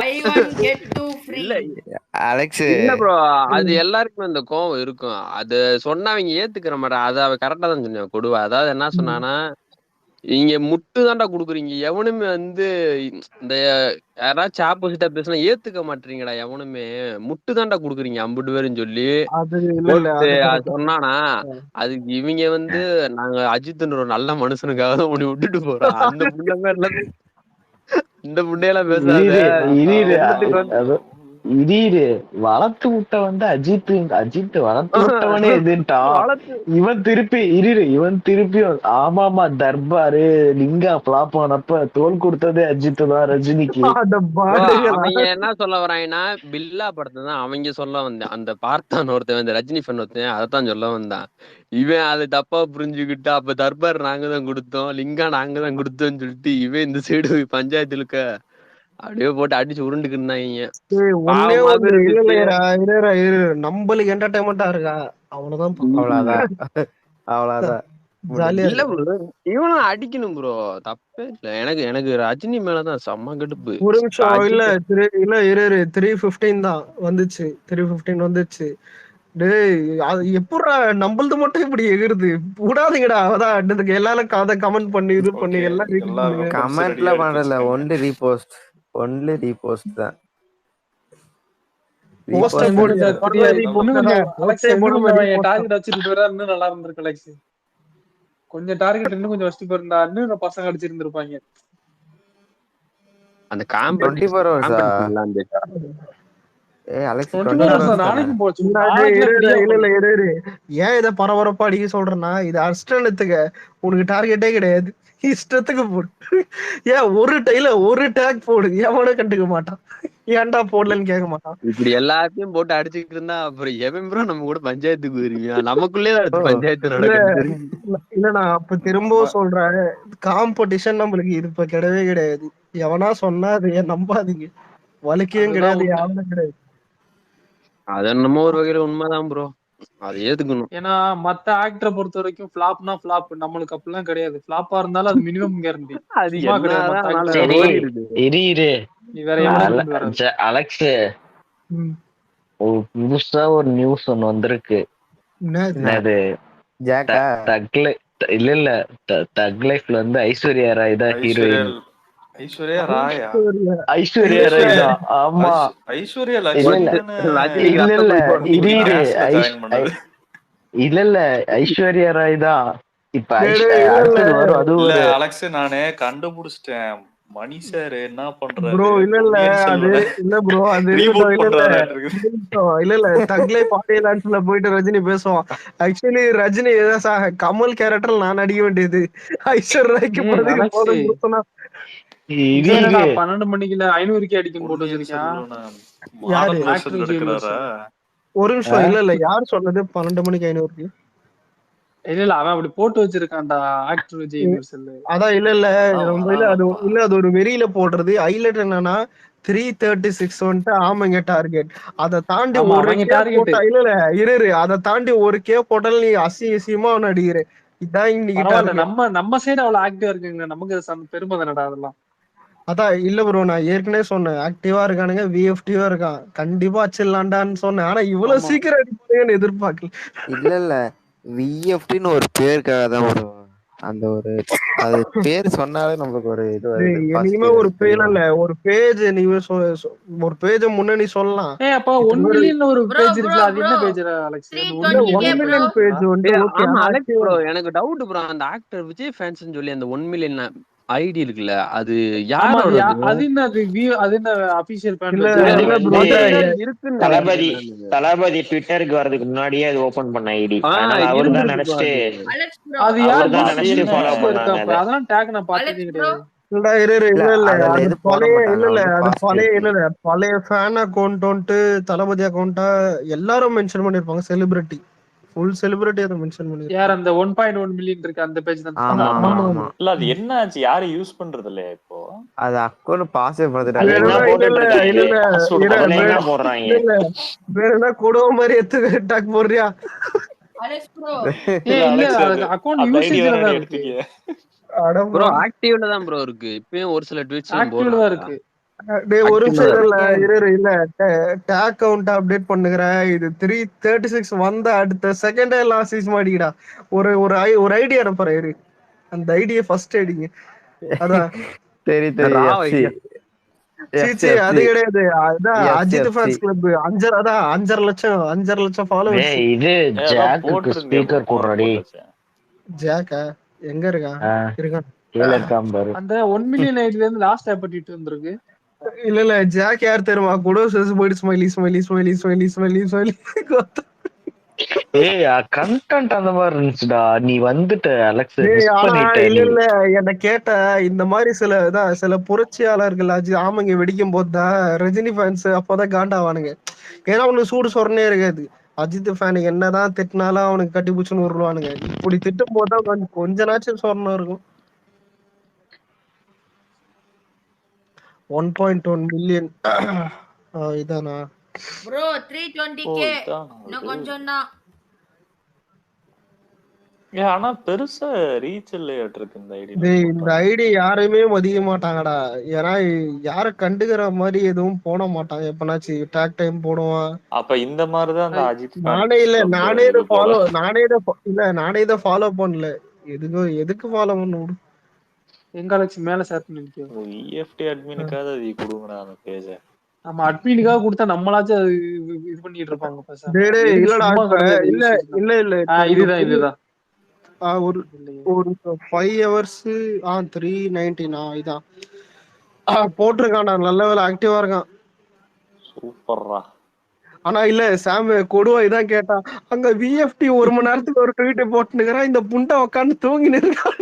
buy one get two free. இல்ல Alex இல்ல bro, அது எல்லாருக்குமே அந்த கோவம் இருக்கும். அது சொன்னா அவங்க ஏத்துக்கிற மாட்டாங்க. அது அவ கரெக்டா தான் சொன்னான் கொடுவா. அதாவது என்ன சொன்னானா, நீங்க முட்டு தான்டா குடுக்குறீங்க. எவனுமே வந்து இந்த யாராச்சும் ஆப்போசிட்டா பேசினா ஏத்துக்க மாட்டீங்கடா. எவனுமே முட்டு தான்டா குடுக்குறீங்க அம்புட்டு பேருன்னு சொல்லி அது இல்ல போட்டு அது அது correct. சொன்னானா, அதுக்கு இவங்க வந்து நாங்க அஜித்ன்ற ஒரு நல்ல மனுஷனுக்காக தான் உன்னை விட்டுட்டு போறோம். அந்த புள்ள பேர்ல இந்த புண்டையெல்லாம் பேசாத. என்னத்துக்கு வந்து இரு வளர்த்து விட்ட வந்து அஜித் வளர்த்து விட்டவனே எதுன்ட்டா வளர்த்து இவன் திருப்பி ஆமாமா தர்பாரு லிங்கா பிளாப் ஆனப்ப தோல் கொடுத்ததே அஜித் தான் ரஜினிக்கு. அந்த bro, பாடுகளா அவங்க என்ன சொல்ல வராங்கன்னா, பில்லா படத்தை தான் அவங்க சொல்ல வந்தேன். அந்த பார்த்தான் ஒருத்தன், இந்த ரஜினி ஃபன் ஒருத்தன், அதைத்தான் சொல்ல வந்தான். இவன் அதை தப்பா புரிஞ்சுக்கிட்டு, அப்ப தர்பார் நாங்க தான் கொடுத்தோம், லிங்கா நாங்க தான் கொடுத்தோம்னு சொல்லிட்டு இவன் இந்த சைடு பஞ்சாயத்துலுக்க அப்படியே போட்டு அடிச்சு உருண்டுக்குன்னாங்க. ஒன்னே பாவமாக ஒண்ணு இருக்கு. இரு நம்மளுக்கு என்டர்டைன்மெண்டா இருக்கா அவ்வளவுதான் அவ்வளவுதான் ஜாலியா இல்ல இருக்கு. bro, இவனும் அடிக்கணும் ப்ரோ, தப்பே இல்ல. எனக்கு எனக்கு ரஜினி மேலதான் செம்ம கடுப்பு. ஒரு நிமிஷம் இல்ல அஜித் இல்ல இரு 315 தான் வந்துச்சு. 315 வந்துச்சு. டேய் அது எப்படா நம்மளது மட்டும் இப்படி எகிருது விடாதீங்கடா. அதான் அடுத்ததுக்கு எல்லாரும் கதை கமெண்ட் பண்ணி இது பண்ணி ஓகே எல்லாம் retweet எல்லாருமே பண்ணுங்க. பல்ஸ் கமெண்ட்ல ரெடியா எடுத்து பண்றல வச்சுக்கோங்க. ஒன்லி ரீபோஸ்ட் தான். போஸ்டர் Repost போடு கிடையாது. இன்னும் கொஞ்சம் அலெக்ஸ் இன்னும் கொஞ்சம் என் டார்கெட் வச்சுட்டு போறா இன்னும் நல்லா இருந்திருக்கு அலெக்ஸ். கொஞ்சம் டார்கெட் இன்னும் கொஞ்சம் வச்சுட்டு போயிருந்தா இன்னும் பசங்க அடிச்சிருந்திருப்பாங்க. அந்த 24 hours ஆ? காம்படிஷன் ஏய் அலெக்ஸ் 24 hours நாளைக்கும் போச்சு. ஏன் இதை பரபரப்பா அடிக்க சொல்றேன்னா இது அஷ்டத்துக்கு உனக்கு டார்கெட்டே கிடையாது. இஷ்டத்துக்கு போடு. ஏன் ஒரு டேக் போடு எவனோ கண்டுக்க மாட்டான். ஏன்டா போடலன்னு கேட்க மாட்டான். இப்படி எல்லாத்தையும் போட்டு அடிச்சுக்கிட்டு இருந்தா அப்புறம் எவன் ப்ரோ நம்ம கூட பஞ்சாயத்துக்கு வருவீங்க? நமக்குள்ளே அடுத்து பஞ்சாயத்து நடக்குது. இல்ல நான் அப்ப திரும்பவும் சொல்றேன், காம்படிஷன் நம்மளுக்கு இது இப்ப கிடையவே கிடையாது. எவனா சொன்னா அதை நம்பாதீங்க. வழக்கையும் கிடையாது, யாரும் கிடையாது. அது என்னமோ ஒரு வகையில உண்மைதான் ப்ரோ, அதை ஏத்துக்கணும். ஏன்னா மத்த ஆக்டரை பொறுத்த வரைக்கும் ஃபிளாப்னா ஃபிளாப், நம்மளுக்கு அப்படிலாம் கிடையாது. ஃபிளாப்பா இருந்தாலும் அது மினிமம் கேரண்டி. அது சும்மா கிடையாது. என்னதான் மத்த ஆனாலும் actor ஓடிடுது. நீ வேற எவ்வளவு அலெக்ஸ் ஒரு புதுசா ஒரு நியூஸ் ஒன்னு வந்திருக்கு. அது ஜாக்கா இல்ல தக் லைஃப்ல வந்து ஐஸ்வர்யா ராய் தான் ஹீரோயின். ஐஸ்வர்யா ராயா? ஐஸ்வர்யா ராய் தான். ஆமா ஐஸ்வர்யா இல்ல ஐஸ்வர்யா ராய் தான் இப்ப அடுத்தது வரும். அது இல்ல அலெக்ஸ் நானே கண்டுபிடிச்சிட்டேன். மணி சார் என்ன பண்றாரு ப்ரோ? இல்ல அது இல்ல ப்ரோ, அது இல்ல தக் லைஃப் ஆடியோ லான்ச்ல போயிட்டு ரஜினி பேசுவான். ஆக்சுவலி ரஜினி கமல் கேரக்டர்ல நான் நடிக்க வேண்டியது ஐஸ்வர்யா ராய்க்கு பதிலுக்கு சொன்னா 12 மணிக்குல 500 அடிக்கும் போட்டு வச்சிருக்கான். ஒரு நிமிஷம் இல்ல யார் சொன்னது 12 மணிக்கு 500? இல்ல அவன் அப்படி போட்டு வச்சிருக்கான்டா ஆக்டர் விஜய் யூனிவர்சல். அதான் இல்ல அது ஒரு வெறியில போடுறது. ஹைலைட் என்னன்னா 336 வந்துட்டு ஆமாங்க டார்கெட். அதை தாண்டி ஒரு அதை தாண்டி ஒரு கே போட்டாலும் நீ அசியமா நடிகிற. இதான் இன்னைக்கு நம்ம சைடு அவ்வளவு ஆக்டிவா இருக்குங்க. நமக்கு பெருமை தானடா அதெல்லாம். அதான் இல்ல ப்ரோ, நான் ஏற்கனவே சொன்னேன் ஆக்டிவா இருக்கானுங்க, விஎஃப்டிவா இருக்கான், கண்டிப்பா அச்சிடலாண்டான்னு சொன்னேன். ஆனா இவ்வளவு சீக்கிரம் அடிப்பாங்கன்னு எதிர்பார்க்கல. இல்ல விஎஃப்டின்னு ஒரு பேருக்காக தான் வரும். அந்த ஒரு அது பேர் சொன்னாலே நமக்கு ஒரு இது இனிமே ஒரு பேர் இல்ல ஒரு பேஜ் நீ ஒரு பேஜ் முன்னாடி சொல்லலாம். அப்ப 1 மில்லியன் ஒரு பேஜ் இருக்கு. அது என்ன பேஜ் அலெக்ஸ்? 1 மில்லியன் பேஜ் வந்து ஓகே. ஆமா அலெக்ஸ் ப்ரோ, எனக்கு டவுட் ப்ரோ, அந்த ஆக்டர் விஜய் ஃபேன்ஸ்னு சொல்லி அந்த 1 மில்லியன் ஐடி இருக்குல்ல, அது யாரோட? அது என்ன அது என்ன ஆபீஷியல் பேஜ்? தளபதி ட்விட்டருக்கு வரதுக்கு முன்னாடியே அது ஓபன் பண்ண ஐடி. அவர் தான் நினைச்சிட்டு அது யார் தான் நினைச்சிட்டு ஃபாலோ பண்ணாங்க. அதான் டேக் நான் பார்த்ததே கிடையாது. பழைய ஃபேன் அக்கௌண்ட் வந்துட்டு தளபதி அக்கௌண்டா எல்லாரும் மென்ஷன் பண்ணிருப்பாங்க. செலிபிரிட்டி ஃபுல் செலிபிரிட்டி அதை மென்ஷன் பண்ணி யார் அந்த 1.1 மில்லியன் இருக்கு அந்த பேஜ் தான். இல்ல அது என்ன ஆச்சு? யாரு யூஸ் பண்றது இல்ல இப்போ? அது அக்கௌண்ட் பாஸ் பண்ணிட்டாங்க. வேற என்ன கூட மாதிரி எடுத்து டாக் போடுறியா? அக்கௌண்ட் யூசேஜ்ல தான் இருக்கு. ப்ரோ ஆக்டிவ்ல தான் ப்ரோ இருக்கு. இப்பயும் ஒரு சில ட்வீட்ஸ் ஆக்டிவ்ல தான் இருக்கு. டேய் ஒரு நிமிஷம் Active-ஆ இல்ல இருக்கீங்க. இல்ல டேக் கவுண்ட் அப்டேட் பண்ணுகிறேன். இது 336 வந்த அடுத்த செகண்டே லாசிஸ் மாடிக்கடா. ஒரு ஐடியா அனுப்புறேன் இரு. அந்த ஐடியா ஃபர்ஸ்ட் ஐடிங்க. அதான் சரி ரா எஃப்சி வைங்க. எஃப்சி சீச்சி அது எஃப்சி கிடையாது. அதான் FC Ajith FC fans club 5.5 லட்சம் ஃபாலோவர்ஸ். டேய் இது அதான் ஜாக்குக்கு போட்டிருந்தே ப்ரோ, ஸ்பீக்கர் பவர் போடுறடி. போட்டுச்சு. ஜாக்கா எங்க இருக்கான்? கீழே இருக்காம பாரு. அந்த 1 மில்லியன் ஐடில இருந்து லாஸ்ட் பண்ணிட்டு வந்திருக்கு. இல்ல ஜாக் யார் தெரியுமா? கூட போயிட்டு smiley smiley smiley smiley smiley smiley. ஏய் கண்டென்ட் அந்த மாதிரி இருந்துச்சுடா. நீ வந்துட்ட அலெக்ஸ், டேய் மிஸ் ஆனா பண்ணிட்ட நீ. இல்ல என்ன கேட்ட இந்த மாதிரி சில புரட்சியாளர்கள் ஆமாங்க வெடிக்கும் போதுதான் ரஜினி ஃபேன்ஸ் அப்பதான் காண்டாவானுங்க. ஏன்னா அவனுக்கு சூடு சொரணே இருக்காது. அஜித் ஃபேன் என்னதான் திட்டினாலும் அவனுக்கு கட்டி பூச்சுன்னு உருவானுங்க. இப்படி திட்டும் போதுதான் கொஞ்ச நாச்சும் சொரணம் இருக்கும். 1.1 மில்லியன் இதானா? ப்ரோ 320k இதான் இன்னும் அது. கொஞ்சம் தான். ஆனா பெருசா ரீச் இல்லையாட்டிருக்கு இந்த ஐடியில டேய் இந்த போட்டா. ஐடி யாரையுமே மதிக்க மாட்டாங்கடா. ஏன்னா யாரும் கண்டுக்கிற மாதிரி எதுவும் போட மாட்டாங்க. எப்பனாச்சும் டேக் டைம் போடுவான். அப்ப இந்த மாதிரிதான் அந்த அஜித் நானே ஃபேன்ஸ் இல்ல கிளப் இது போல. நானே இதை ஃபாலோ பண்ணல. எதுக்கு ஃபாலோ பண்ண விடு. எங்க அலெக்ஸ் மேல ஷேர் பண்ணி நிக்கும். EFT அட்மினுக்காவது அது கொடுங்கடா அந்த பேஜ. நம்ம அட்மினுக்காக கொடுத்தா நம்மளாச்சும் அது இது பண்ணிட்டு இருப்பாங்க பேசாம. டேய் டேய் எதுக்கு இல்லடா சும்மா இப்ப கிடையாது இல்ல usage தான். இல்ல இல்ல இப்ப இந்த இதுதான் புது இதுதான் ஒரு இல்லையே. ஒரு 5 ஹவர்ஸ் 319 இதான் போட்டிருக்கான்டா. நல்ல வேலை ஆக்டிவா இருக்கான். சூப்பர்ரா. ஆனா இல்ல சாம் கொடுவா இதான் கேட்டான். அங்க விஎஃப்டி 1 மணி நேரத்துக்கு ஒரு ட்வீட் போட்டுனுக்குறான். இந்த புண்டை உட்காந்து தூங்கின்னு இருக்கான்.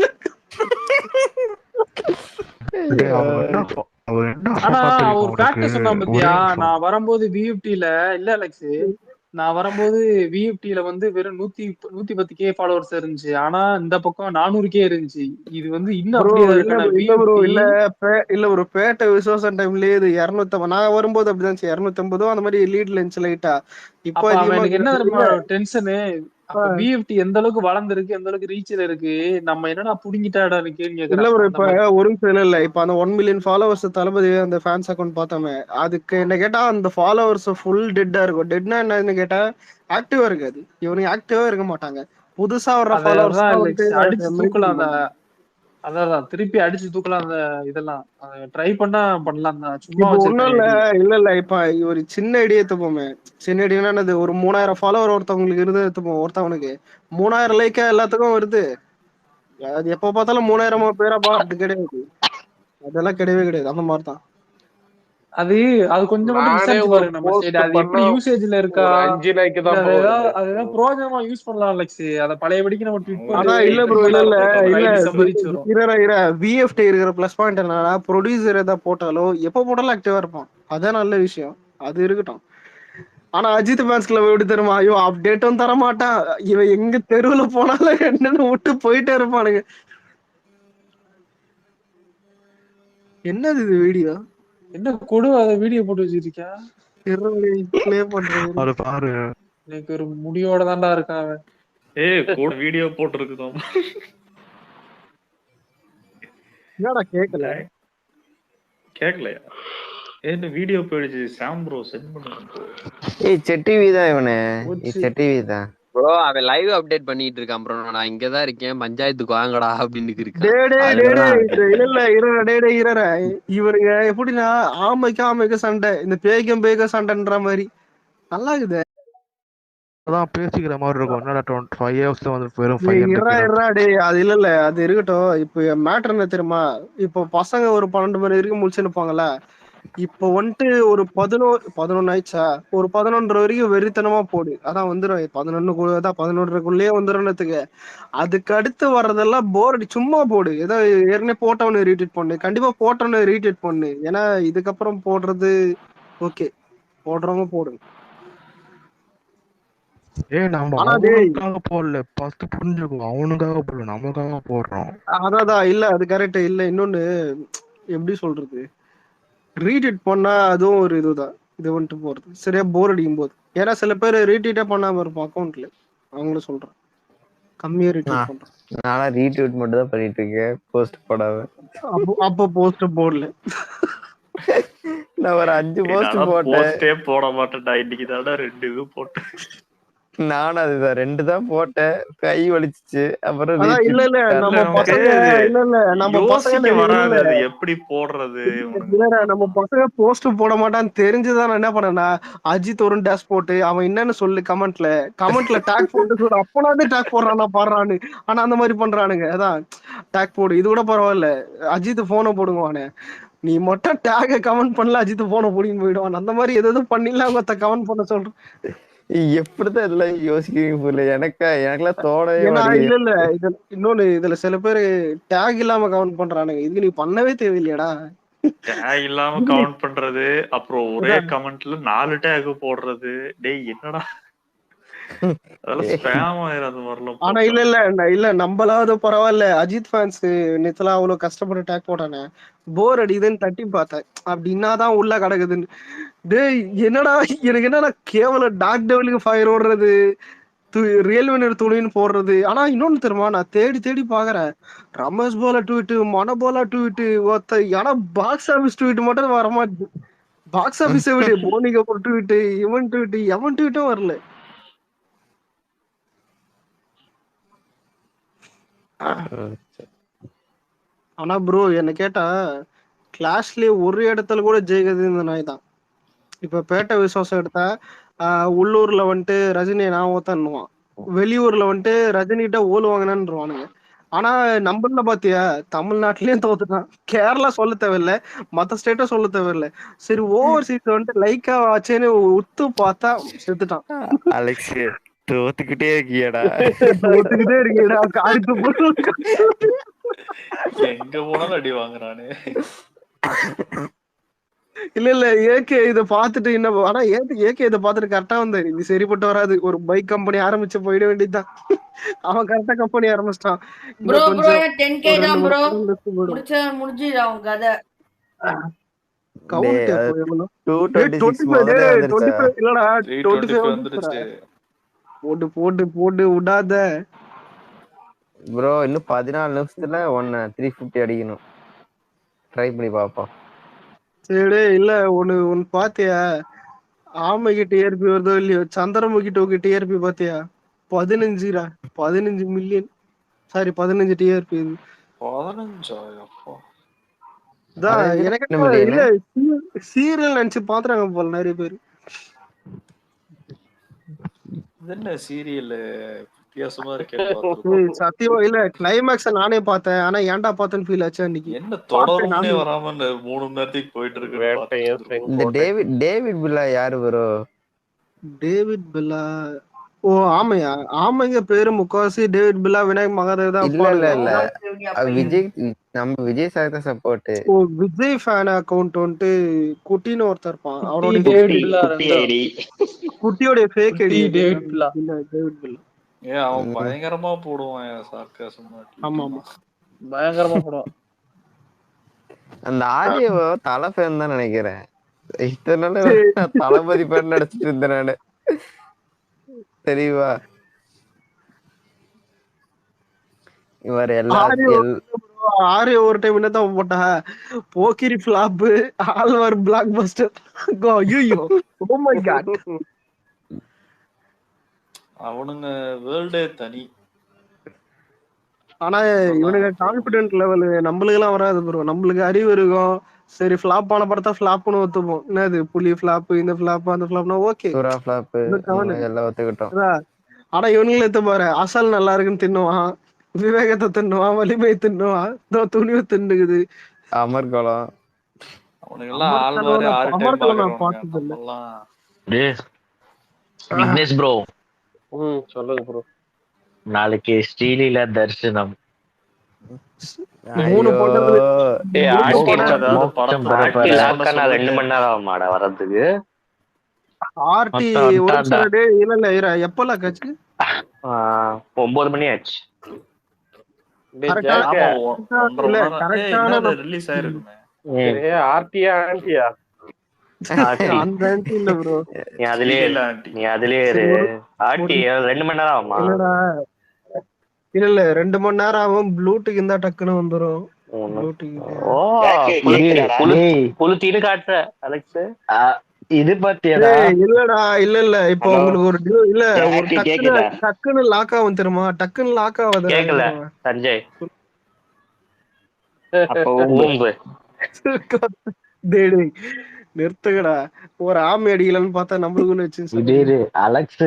ஆனா ஒரு ஃபேக்ட் சொன்னான் பாத்தியா, நான் வரும்போது விஎஃப்டில இல்ல அலெக்ஸ், நான் வரும்போது விஎஃப்டில வந்து வெறும் 110k ஃபாலோவர்ஸ் இருந்துச்சு. ஆனா இந்த பக்கம் 400k இருந்துச்சு. இது வந்து இன்னும் ப்ரோ அப்படியே தான் இல்ல இருக்கு. இல்ல ப்ரோ விஎஃப்டி இல்ல ஒரு பேட்டை விசுவாசம் டைம்லயே இது 250. நான் வரும்போது அப்படிதான் 250 அந்த மாதிரி லீட்ல இருந்துச்சு லைட்டா. இப்போ அப்ப அவன் அதிகமா எனக்கு என்ன தெரியுமா இல்ல டென்ஷனு, அப்ப விஎஃப்டி எந்த அளவுக்கு வளர்ந்துருக்கு, எந்த அளவுக்கு ரீச்ல இருக்கு, நம்ம என்னடா புடுங்கிட்டாடான்னு கேள்வி இல்ல கேக்குறான் ப்ரோ அந்த இப்ப மாதிரி. ஒரு நிமிஷம் இல்ல இப்ப அந்த 1 மில்லியன் ஃபாலோவர்ஸ் தளபதி அந்த ஃபேன்ஸ் அக்கௌண்ட் பார்த்தோமே, அதுக்கு என்ன கேட்டா அந்த ஃபாலோவர்ஸ் ஃபுல் டெட்டா இருக்கும். டெட்னா என்னன்னு கேட்டா ஆக்டிவா இருக்காது. இவனுக்கு ஆக்டிவா இருக்க மாட்டாங்க. புதுசா வர்ற ஃபாலோவர்ஸ் அதான் தான் வந்துட்டு அலெக்ஸ் அடிச்சு மெயின்டைன் தூக்கலாம். அந்த பண்ணுவாங்க. அதான் திருப்பி அடிச்சு தூக்கலாம். அந்த இதெல்லாம் ட்ரை பண்ணா பண்ணலாம் தான், சும்மா இப்போ ஒண்ணும் வச்சிருக்கான் இல்ல ஐடி. இல்ல இப்ப ஒரு சின்ன ஐடியா எடுத்துப்போமே. சின்ன ஐடியா என்னது, ஒரு 3000 ஃபாலோவர் ஒருத்தவங்களுக்கு இருந்து எடுத்துப்போம். ஒருத்தவனுக்கு 3000 லைக்கா எல்லாத்துக்கும் வருது. அது எப்ப பார்த்தாலும் 3000 பேராப்பா? அப்படி கிடையாது. அதெல்லாம் கிடையவே கிடையாது. அந்த மாதிரிதான். அது அது கொஞ்சம் மட்டும் நானே விசாரிச்சு ஒரு பாருங்க நம்ம சைடு. போஸ்ட் அது எப்படி பண்ணா யூசேஜ்ல இருக்கா, ஒரு 5 லைக் இல்ல தான் அது ப்ரோ ஏதாவது வருது. அது ஏதாவது பிரோஜனமா யூஸ் பண்ணலாம் அலெக்ஸ். அத பழையபடிக்கு நம்ம ட்வீட் போட்டு ஆனா இல்ல ப்ரோ ட்ரெண்ட் பண்ணா ஒரு இல்ல ஐடி சம்பரிச்சு வரும். விஎஃப்டி இருக்கிற பிளஸ் பாயிண்ட் என்னன்னா, ப்ரொடியூசர் ஏதாவது போட்டாலும் எப்ப போட்டாலும் ஆக்டிவா இருப்பான். அதான் நல்ல விஷயம். அது இருக்கட்டும். ஆனா அஜித் ஃபேன்ஸ்ல எப்படி தெரியுமா? ஐயோ அப்டேட்டும் தர மாட்டான். இவன் எங்க தெருவுல போனாலும் என்னன்னு விட்டு போயிட்டே இருப்பானுங்க. என்னது இது வீடியோ? என்ன கொடு அத வீடியோ போட்டு வச்சிருக்கியா? ப்ளே பண்றது. எனக்கு ஒரு முடியோட தான்டா இருக்கான் அவன். கூட வீடியோ போட்டிருக்குதோம். என்னடா கேக்கல? கேக்கலையா? என்ன வீடியோ போயிடுச்சு. சாம் ப்ரோ சென்ட் பண்ணுங்க. ஏய் செட்டிவி தான் இவனு. போச்சு. செட்டிவி தான் ப்ரோ அவன் லைவ் அப்டேட் பண்ணிட்டு இருக்கான் ப்ரோ. நான் இங்கதான் இருக்கேன், பஞ்சாயத்துக்கு வாங்கடா அப்படின்னு இருக்கான். இவருங்க எப்படின்னா ஆமைக்கு சண்டை, இந்த பேய்க்கும் சண்டைன்ற மாதிரி நல்லா இருக்குது. அதான் பேசிக்கிற மாதிரி இருக்கும். என்னடா 5 இயர்ஸ்ல வந்து வெறும் 500 அது இல்ல அது இருக்கட்டும். இப்ப மேட்டர் என்ன தெரியுமா? இப்போ பசங்க ஒரு 12 மணி வரைக்கும் முடிச்சுருப்பாங்கல்ல. இப்போ வந்துட்டு ஒரு 11 ஆயிடுச்சா, ஒரு 11 வரைக்கும் வெறித்தனமா போடு. அதான் வந்துடும் 11:11க்குள்ளேயே வந்துடும்னதுக்கு. அதுக்கு அடுத்து வர்றதெல்லாம் போர் அடி. சும்மா போடு. ஏதோ ஏற்கனவே போட்டவனு ரீட்வீட் பண்ணு. கண்டிப்பா போட்டவனு ரீட்வீட் பண்ணு. ஏன்னா இதுக்கப்புறம் போடுறது ஓகே, போடுறவங்க போடுங்க. நம்ம அவனுக்காக போடல, ஃபர்ஸ்ட் புரிஞ்சுக்கோ. அவனுக்காக போடல, நமக்காக போடுறோம். அதான் இல்ல அது கரெக்ட் இல்ல. இன்னொன்னு எப்படி சொல்றது, ரீட்வீட் பண்ணா அதுவும் ஒரு இதுதான். இது வந்துட்டு போறது சரியா போர் அடிக்கும் போது. ஏன்னா சில பேர் ரீட்வீட்டே பண்ணாம இருப்போம் அக்கௌண்ட்ல. அவங்கள சொல்றேன், கம்மியா ரீட்வீட் பண்றேன். நானா ரீட்வீட் மட்டும் தான் பண்ணிட்டு இருக்கேன், போஸ்ட் போடாம. அப்போ போஸ்ட் போடல. நான் ஒரு 5 போஸ்ட் போட்டேன். போஸ்டே போட மாட்டேன்டா, இன்னைக்கு தானே 2 இது போட்டேன். நானும் அதுதான் 2 தான் போட்டேன். கை வலிச்சிச்சு. அப்புறம் அதான் இல்ல இல்ல நம்ம பசங்க இல்ல இல்ல நம்ம பசங்க வராது அது எப்படி போடுறது. இல்ல நம்ம பசங்க போஸ்ட் போட மாட்டான்னு தெரிஞ்சுதான் நான் என்ன பண்ணேன்னா, அஜித் ஒரு டேஷ் போட்டு அவன் என்னன்னு சொல்லு கமெண்ட்ல டேக் போட்டு சொல்லு, அப்பனாவது டேக் போடுறானா பாடுறான்னு. ஆனா அந்த மாதிரி பண்றானுங்க. அதான் டேக் போடு, இது கூட பரவாயில்ல, அஜித் போனை போடுங்க அவனே, நீ மட்டும் டேக கமெண்ட் பண்ணல அஜித் போனை போடின்னு போயிடுவான். அந்த மாதிரி எதுவும் பண்ணிடலாம் அவங்க கமெண்ட் பண்ண சொல்றேன். எப்படிதான் எல்லாம் யோசிக்கிறீங்க புரியல. எனக்கெல்லாம் தோணவே ஏன்னா மாட்டேங்குது. இல்ல இல்ல இன்னொன்னு இதுல சில பேரு டேக் இல்லாம கமெண்ட் பண்றானுங்க. இதுக்கு நீ பண்ணவே தேவையில்லையடா. டேக் இல்லாம கமெண்ட் பண்றது, அப்புறம் ஒரே கமெண்ட்ல 4 டேக் போடுறது. டேய் என்னடா அதெல்லாம் ஸ்பேம் ஆயிரும் அது மாதிரிலாம். ஆனா இல்ல நம்மளாவது பரவாயில்ல, அஜித் ஃபேன்ஸ் நேத்துலாம் அவ்வளவு கஷ்டப்பட்டு டேக் போட்டானே, போர் அடிக்குதுன்னு தட்டி பார்த்தேன். அப்படின்னாதான் உள்ள கிடக்குதுன்னு. டேய் என்னடா எனக்கு என்னடா கேவலம் டாக் டெவலுக்கு ஃபயர் ஓடுறது, ரியல் வினர் துணின்னு போடுறது. ஆனா இன்னொன்னு தெரியுமா, நான் தேடி தேடி பாக்குறேன், ரமேஷ் போல ட்வீட், மன போல ட்வீட், ஆனா பாக்ஸ் ஆபீஸ் ட்வீட் மட்டும் வர மாட்டேது. பாக்ஸ் ஆபீஸை விட போனி கபூர் ட்வீட், இவன் ட்வீட், எவன் ட்வீட்டும் வரல. ஆனா ப்ரோ என்ன கேட்டா, கிளாஸ்லயே ஒரு இடத்துல கூட ஜெயிக்கிறது இந்த நாய் தான். இப்ப பேட்டை விசுவாசம் எடுத்தா, உள்ளூர்ல வந்துட்டு ரஜினி நான் ஒருத்தன்னுவான், வெளியூர்ல வந்துட்டு ரஜினிகிட்ட ஓல் வாங்கினான்னுவானுங்க. ஆனா நம்மள பாத்தியா, தமிழ்நாட்டிலயும் தோத்துட்டான். கேரளா சொல்ல தேவையில்ல, மத்த ஸ்டேட்டும் சொல்ல தேவையில்ல. சரி ஓவர்சீஸ் வந்துட்டு லைக்கா ஆச்சேன்னு உத்து பார்த்தா செத்துட்டான். அலெக்ஸ் தோத்துக்கிட்டே இருக்கியடா. தோத்துக்கிட்டே இருக்கீடா. எங்க போனாலும் அடி வாங்குறானு. இல்ல ஏகே இத பாத்துட்டு என்ன, ஆனா ஏகே இத பாத்துட்டு கரெக்டா வந்தாரு. இது சரிப்பட்டு வராது, ஒரு பைக் கம்பெனி ஆரம்பிச்சு போயிட வேண்டியதுதான். அவன் கரெக்டா கம்பெனி ஆரம்பிச்சிட்டான். ப்ரோ 10K தான் ப்ரோ. முடிஞ்சிடா உன் கதை. கவுண்ட் எவ்வளவு? 226 இல்லடா 25 வந்துருச்சு. போட்டு விடாத ப்ரோ. இன்னும் 14 நிமிஷத்துல 350 அடிக்கணும். ட்ரை பண்ணி பாப்போம். சரி இல்ல ஒண்ணு பாத்தியா, ஆமைக்கு டிஆர்பி வருதோ இல்லையோ, சந்திரமுகி டோக்கு டிஆர்பி பாத்தியா? 15 மில்லியன், சாரி 15 டிஆர்பி. 15 எனக்கு இல்ல சீரியல் நினைச்சு பாத்துறாங்க போல நிறைய பேர். என்ன சீரியல் வித்தியாசமா இருக்கே. சத்தியமா இல்ல, கிளைமேக்ஸ் நானே பார்த்தேன். ஆனா ஏன்டா பார்த்தேன்னு ஃபீல் ஆச்சு அன்னைக்கு. என்ன தொடர்ந்தே வராம 3 மணி நேரத்துக்கு போயிட்டு இருக்கு. இந்த டேவிட் பில்லா யாரு ப்ரோ? டேவிட் பில்லா, ஓ ஆமையா? ஆமைங்க பேரு முக்காவாசி டேவிட் பில்லா, விநாயக் மகாதேவ் தான். இல்ல விஜய், நம்ம விஜய் சார் தான் சப்போர்ட். ஓ விஜய் ஃபேன் அக்கவுண்ட் வந்துட்டு குட்டின்னு ஒருத்தர் இருப்பான், அவரோட குட்டியோட ஃபேக் ஐடி டேவிட் பில்லா. அவன் பயங்கரமா போடுவான் சார்காசம். ஆமா ஆமா பயங்கரமா போடுவான். அந்த ஆடியோ தலை ஃபேன் தான் நினைக்கிறேன். இத்தனை நாள் தளபதி பேர் நடிச்சிட்டு இருந்தேன் நானு. தெரியவா இவர் ஆரியோ ஒரு டைம் என்னதான் போட்டா, போக்கிரி ஃபிளாப், ஆல்வர் பிளாக் பஸ்டர். ஐயோ ஓ மை காட். அவனுங்க வேர்ல்டே தனி. ஆனா இவனுங்க கான்பிடென்ட் லெவல் நம்மளுக்கு எல்லாம் வராது ப்ரோ. நம்மளுக்கு அறிவு இருக்கும். சரி ஃபிளாப் ஆன படத்தா ஃபிளாப்னு ஒத்துப்போம். என்னது புலி ஃபிளாப், இந்த ஃபிளாப், அந்த ஃபிளாப்னா ஓகே, எல்லாம் ஒத்துக்கிட்டோம். ஆனா இவனுங்களும் எடுத்து பாரு, அசல் நல்லா இருக்குன்னு தின்னுவான், விவேகத்தை தின்னுவான், வலிமை தின்னுவான், துணிவு தின்னுக்குது. அமர்கலம் நான் பார்த்தது விக்னேஷ் ப்ரோ, சொல்லுங்க ப்ரோ. நாளைக்கு ஸ்ரீலீலா தரிசனம். 3 படம் 2 மணி நேரம் ஆகுமாடா வர்றதுக்கு? ஆர்டி இல்ல எப்பெல்லாம் காச்சு? 9 மணி ஆச்சு. ரிலீஸ் ஆயிருக்குமே. ஆர்டியா ஆன்டியா? நீ அதுலயே இரு. ஆர்டி 2 மணி நேரம் ஆகுமா? இல்ல 2 மணி நேரம் ஆகும். ப்ளூடூத் இருந்தா டக்குன்னு வந்துரும். ப்ளூ டிக்கெட் ஓ புளுத்தின்னு காட்டுற அலெக்ஸ். இது பாத்தியாடா? இல்லடா இல்ல இப்போ ஹலோ உங்களுக்கு ஒரு இல்ல ஒரு ஜாக்கி கேக்குதா? டக்குன்னு லாக் ஆகும் தெரியுமா? டக்குன்னு லாக் ஆகாத கேக்கல சஞ்சய். அப்ப ஊம்பு. டேய் நிறுத்துக்கடா. ஒரு ஆமை அடிக்கலன்னு பார்த்தா நம்மளுக்குள்ள வச்சு அலெக்ஸ்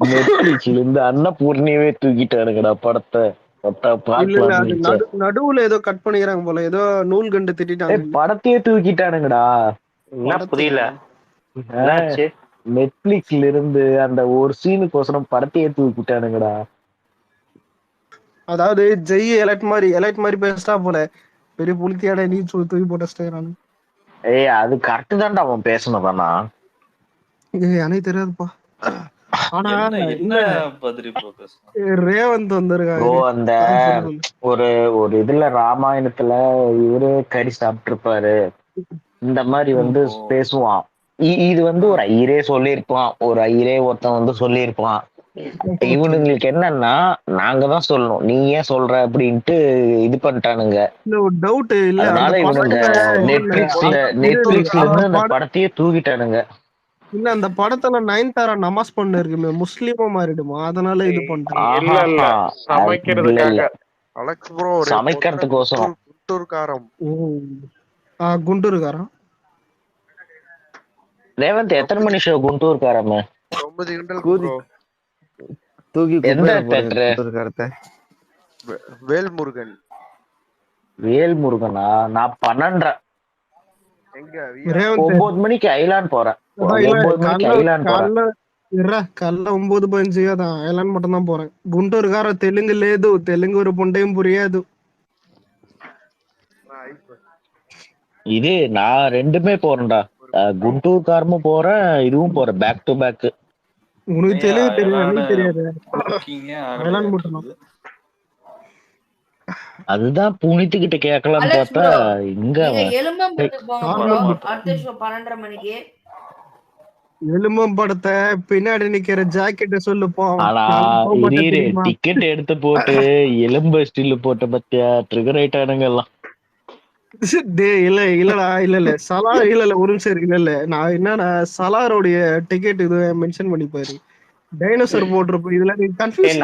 நெட்ஃபிளிக்ஸ்ல இருந்து அன்னபூர்ணியவே தூக்கிட்டானுங்கடா படத்தை. இல்ல அது நடுவுல ஏதோ கட் பண்ணிக்கிறாங்க போல, ஏதோ நூல் கண்டு திட்டாங்க. படத்தையே தூக்கிட்டானுங்கடா. என்ன புரியல? நெட்ஃபிளிக்ஸ்ல இருந்து அந்த ஒரு சீனுக்கோசரம் படத்தையே தூக்கிட்டானுங்கடா. அதாவது ஜெய் எலைட் மாதிரி பேசிட்டா போல, பெரிய புலித்தியாட நீ தூக்கி போட்டு. ஏய் அது கரெக்ட் தான்டா அவன் பேசணும்தானா? எனக்கு தெரியாதுப்பா. ஆனா ரேவந்த் ப்ரோ அந்த ஒரு இதுல ராமாயணத்துல இவரு கறி சாப்பிட்டு இருப்பாரு, இந்த மாதிரி வந்து பேசுவான். இது வந்து ஒரு ஐயரே சொல்லியிருப்பான், ஒரு ஐயரே ஒருத்தன் சொல்லியிருப்பான். இவனுங்களுக்கு என்னன்னா நாங்க தான் சொல்லணும், நீ ஏன் சொல்ற அப்படின்ட்டு இது பண்ணிட்டானுங்க. அதனால இவனுங்க நெட்ஃபிளிக்ஸ்ல இருந்து அந்த படத்தையே தூக்கிட்டானுங்க. இல்ல அந்த படத்துல நயன்தாரா நமாஸ் பண்ண இருக்குமே, முஸ்லீமா மாறிடுமா? அதனால இது பண்றாங்க. சமைக்கிறதுக்கோசரம். குண்டூர்காரம் ரேவந்த் எத்தனை மணி ஷோ குண்டூர்காரம்? எந்த தேட்டர்? வேல்முருகனா? நான் 12:30 9 மணிக்கு ஐலாண்ட் போறேன். 9 மணிக்கு ஐலாண்ட் போறேன். கல்ல 9:15 அதான் ஐலாண்ட் மட்டும் தான் போறேன். గుంటూరుగారు తెలుగు లేదు, తెలుగు ஒரு பொண்டையும் புரியாது. இது நான் ரெண்டுமே போறேன்டா, குண்டூர்காரமும் போறேன், இதுவும் போறேன், பேக் டு பேக். உனக்கு தெலுங்கு தெரியும், எனக்கு தெரியாது. ஐலாண்ட் மட்டும் தான். அதுதான் புனித்துக்கிட்ட கேட்கலாம் பார்த்தா இங்க எலும்பம் படத்தை பின்னாடி நிக்கிற ஜாக்கெட் சொல்லுப்போம். டிக்கெட் எடுத்து போட்டு எலும்பு ஸ்டில் போட்ட பத்தியா ட்ரிகர் ஆயிட்டானுங்க எல்லாம். இல்ல சலார் இல்ல ஒரு நிமிஷம் இல்ல நான் என்னன்னா சலாரோடைய டிக்கெட் இது மென்ஷன் பண்ணிப்பாரு, டைனோசர் போட்டிருப்போம். இதுல நீ கன்ஃபியூஸ்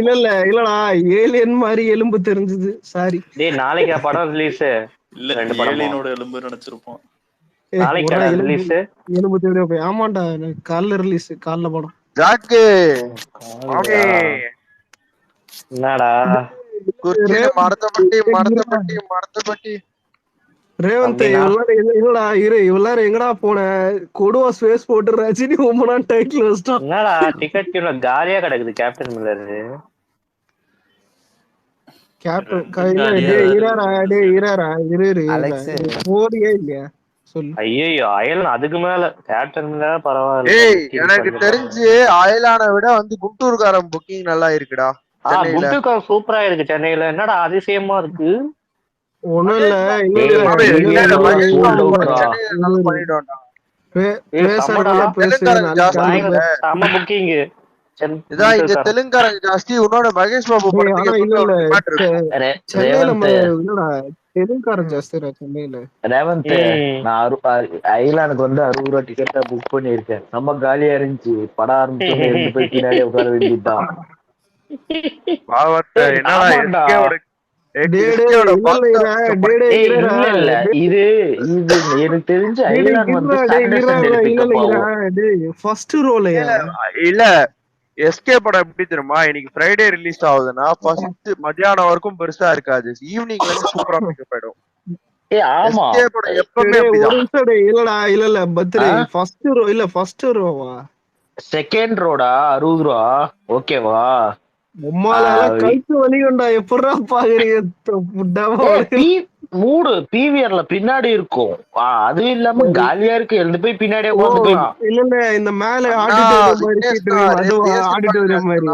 இல்லடா ஏலியன் மாதிரி எலும்பு தெரிஞ்சது. சாரி நாளைக்கு படம் ரிலீஸ். எலும்பு தேவையா போய்? ஆமாண்டா காலைல ரிலீஸ், காலைல படம். என்னடா ரேவந்த் இல்லடா இவளாரு எங்கடா போன? கொடுவா ஸ்பேஸ் போட்டு ரஜினி ஓமனான் டைட்டில் வச்சிட்டான். என்னடா டிக்கெட் காலியா கிடக்குது. கேப்டன் மில்லர் இல்லையா சொல்லு. ஐயோ அயலான் அதுக்கு மேல கேப்டன் மில்லர் பரவாயில்ல. எனக்கு தெரிஞ்சு அயலானை விட குண்டூர்காரம் புக்கிங் நல்லா இருக்குடா. குண்டூர்காரம் சூப்பரா இருக்கு சென்னையில. என்னடா அதிசயமா இருக்கு. ஒண்ணும் இல்ல தெலுங்காரங்க ஜாஸ்தி. உன்னோட மகேஷ் பாபு தெலுங்காரன் ஜாஸ்தி சென்னையில. ரேவந்த் நான் ஐலானுக்கு 60 ரூபா டிக்கெட்டா புக் பண்ணிருக்கேன். நம்ம காலியா இருந்துச்சு. படம் ஆரம்பிச்சு போய் பின்னாடி உட்கார வேண்டியதுதான். இது எனக்கு தெரிஞ்சு இல்ல எஸ்கே படம் எப்படி தெரியுமா? இன்னைக்கு ஃப்ரைடே ரிலீஸ் ஆகுதுன்னா ஃபர்ஸ்ட் மத்தியானம் வரைக்கும் பெருசா இருக்காது, ஈவினிங்ல இருந்து சூப்பரா பிக்கப் ஆயிடும். இல்ல பர்த்டே ஃபர்ஸ்ட் ரோ இல்ல ஃபர்ஸ்ட் ரோவா செகண்ட் ரோடா 60 ரூபா ஓகேவா? கழுத்து வலியுண்டா எப்படா பாக்குறீங்க? மூடு பிவிஆர்ல பின்னாடி இருக்கும், அது இல்லாம காலியா இருக்கு. எழுந்து போய் பின்னாடியே உட்காந்துக்கலாம். இல்ல இந்த மேல ஆடிட்டோரியம் மாதிரி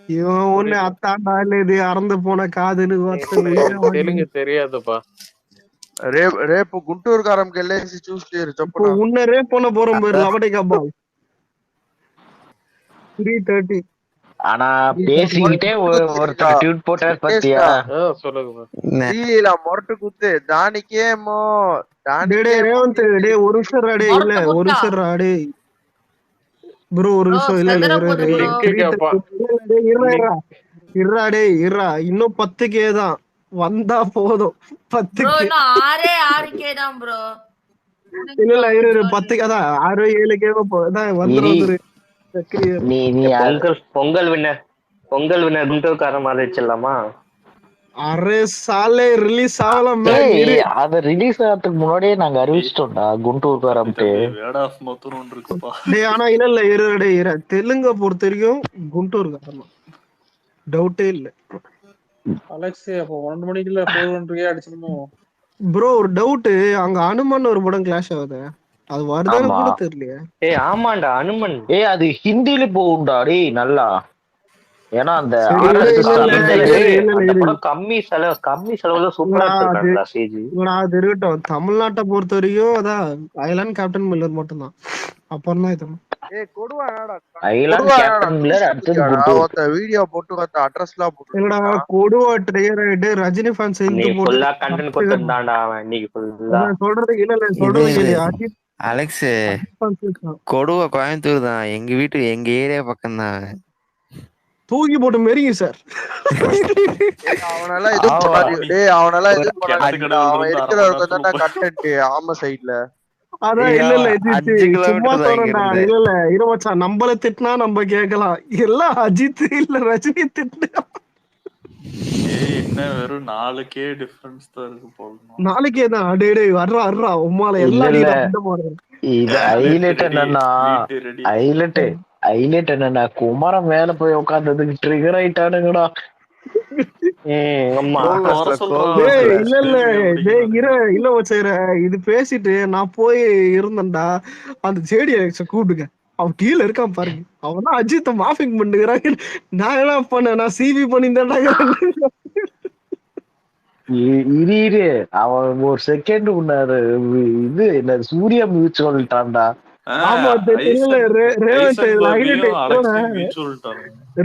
இவன் ஒண்ணு அத்தாண்டா இது அறந்து போன காதுன்னு தெரியாதுப்பா. రేపు గుంటూరు కారంకి వెళ్ళేసి చూసి చెప్పు. ఉన్న రేపు పొన్న పోరం పేరు లబడి కబ్బా 3:30. ஆனா பேசிக்கிட்டே ஒருத்தர் டியூட் போட்டார் பாத்தியா? சொல்லுங்க ஸ்ரீலீலா மொரட்டு குத்து தானிக்கேமோ ரேவந்த் டேய் ஒரு நிமிஷம் ராடே இல்ல ஒரு நிமிஷம் ராடே ப்ரோ ஒரு நிமிஷம் இல்ல இருடா டேய் இருடா இன்னும் 10K தான் வந்தா போதும் 10K தான் ப்ரோ இல்ல இரு 10K அதான் 6-7K தான் வந்துரும். நீ பொங்கல் வின்னர் குண்டூர்காரன் மாதிரி வச்சிடலாமா? அரே சாலே ரிலீஸ் ஆகலாம். அத ரிலீஸ் ஆகிறதுக்கு முன்னாடியே நாங்க அறிவிச்சிட்டோம்டா குண்டூர்காரன்ட்டு. ஆனா இல்ல இரு தெலுங்க பொறுத்த வரைக்கும் குண்டூர்காரன் டவுட்டே இல்ல. அலெக்ஸ் அப்போ 1 மணிக்குள்ள 400K அடிச்சிடணும் ப்ரோ. ஒரு டவுட், அங்க அனுமன் ஒரு படம் கிளாஷ் ஆகுது, அது வருதான்னு கூட தெரியலையே. ஆமாண்டா அனுமன். அது ஹிந்தில போகும்டா டேய் நல்லா. ஏன்னா அந்த கம்மி செலவுல சூப்பரா இருக்கட்டும். தமிழ்நாட்டை பொறுத்த வரைக்கும் அதான் ஐலாண்ட் கேப்டன் மில்லர் மட்டும்தான். அப்புறம் தான் இது வீடியோ போட்டு அட்ரஸ்லாம் போட்டு என்னடா கொடுவா ட்ரையர் ரஜினி ஃபேன்ஸ் சொல்றது இல்ல சொல்றது அஜித் அலெக்ஸ் கொடுவா கோயம்புத்தூர் தான், எங்க ஏரியா பக்கம் தான். தூக்கி போட்டு மெரிங்க சார். அவனால இது அவனால இது அவன் இருக்கிற கண்டென்ட் ஆமா சைடுல அதான் இல்ல சும்மா சொல்றேன்டா. இல்ல இருவச்சா நம்மள திட்டினா நம்ம கேட்கலாம், எல்லாம் அஜித் இல்ல ரஜினி திட்டினா என்ன வெறும் 4K டிஃபரன்ஸ் தான் இருக்கு போடணும். 4K தான். அடே வர்றா உம்மால எல்லாம் இது ஹைலைட் என்னன்னா குமாரம் மேல போய் உட்கார்ந்ததுக்கு ட்ரிகர் ஆயிட்டானுங்கடா. இல்ல வச்சுற இது பேசிட்டு நான் போய் இருந்தேன்டா. அந்த ஜேடி கூப்பிடுங்க, அவன் கீழே இருக்கான் பாருங்க, அவன் தான் அஜித்தை மாஃபிங் பண்ணுகிறாங்க. நான் என்ன பண்ணேன், நான் சிவி பண்ணிட்டேன்டா. அவன் ஒரு செகண்ட் உன்னாரு இது என்ன சூர்யா மியூச் சொல்லிட்டான்டா. ஆமா தெரியல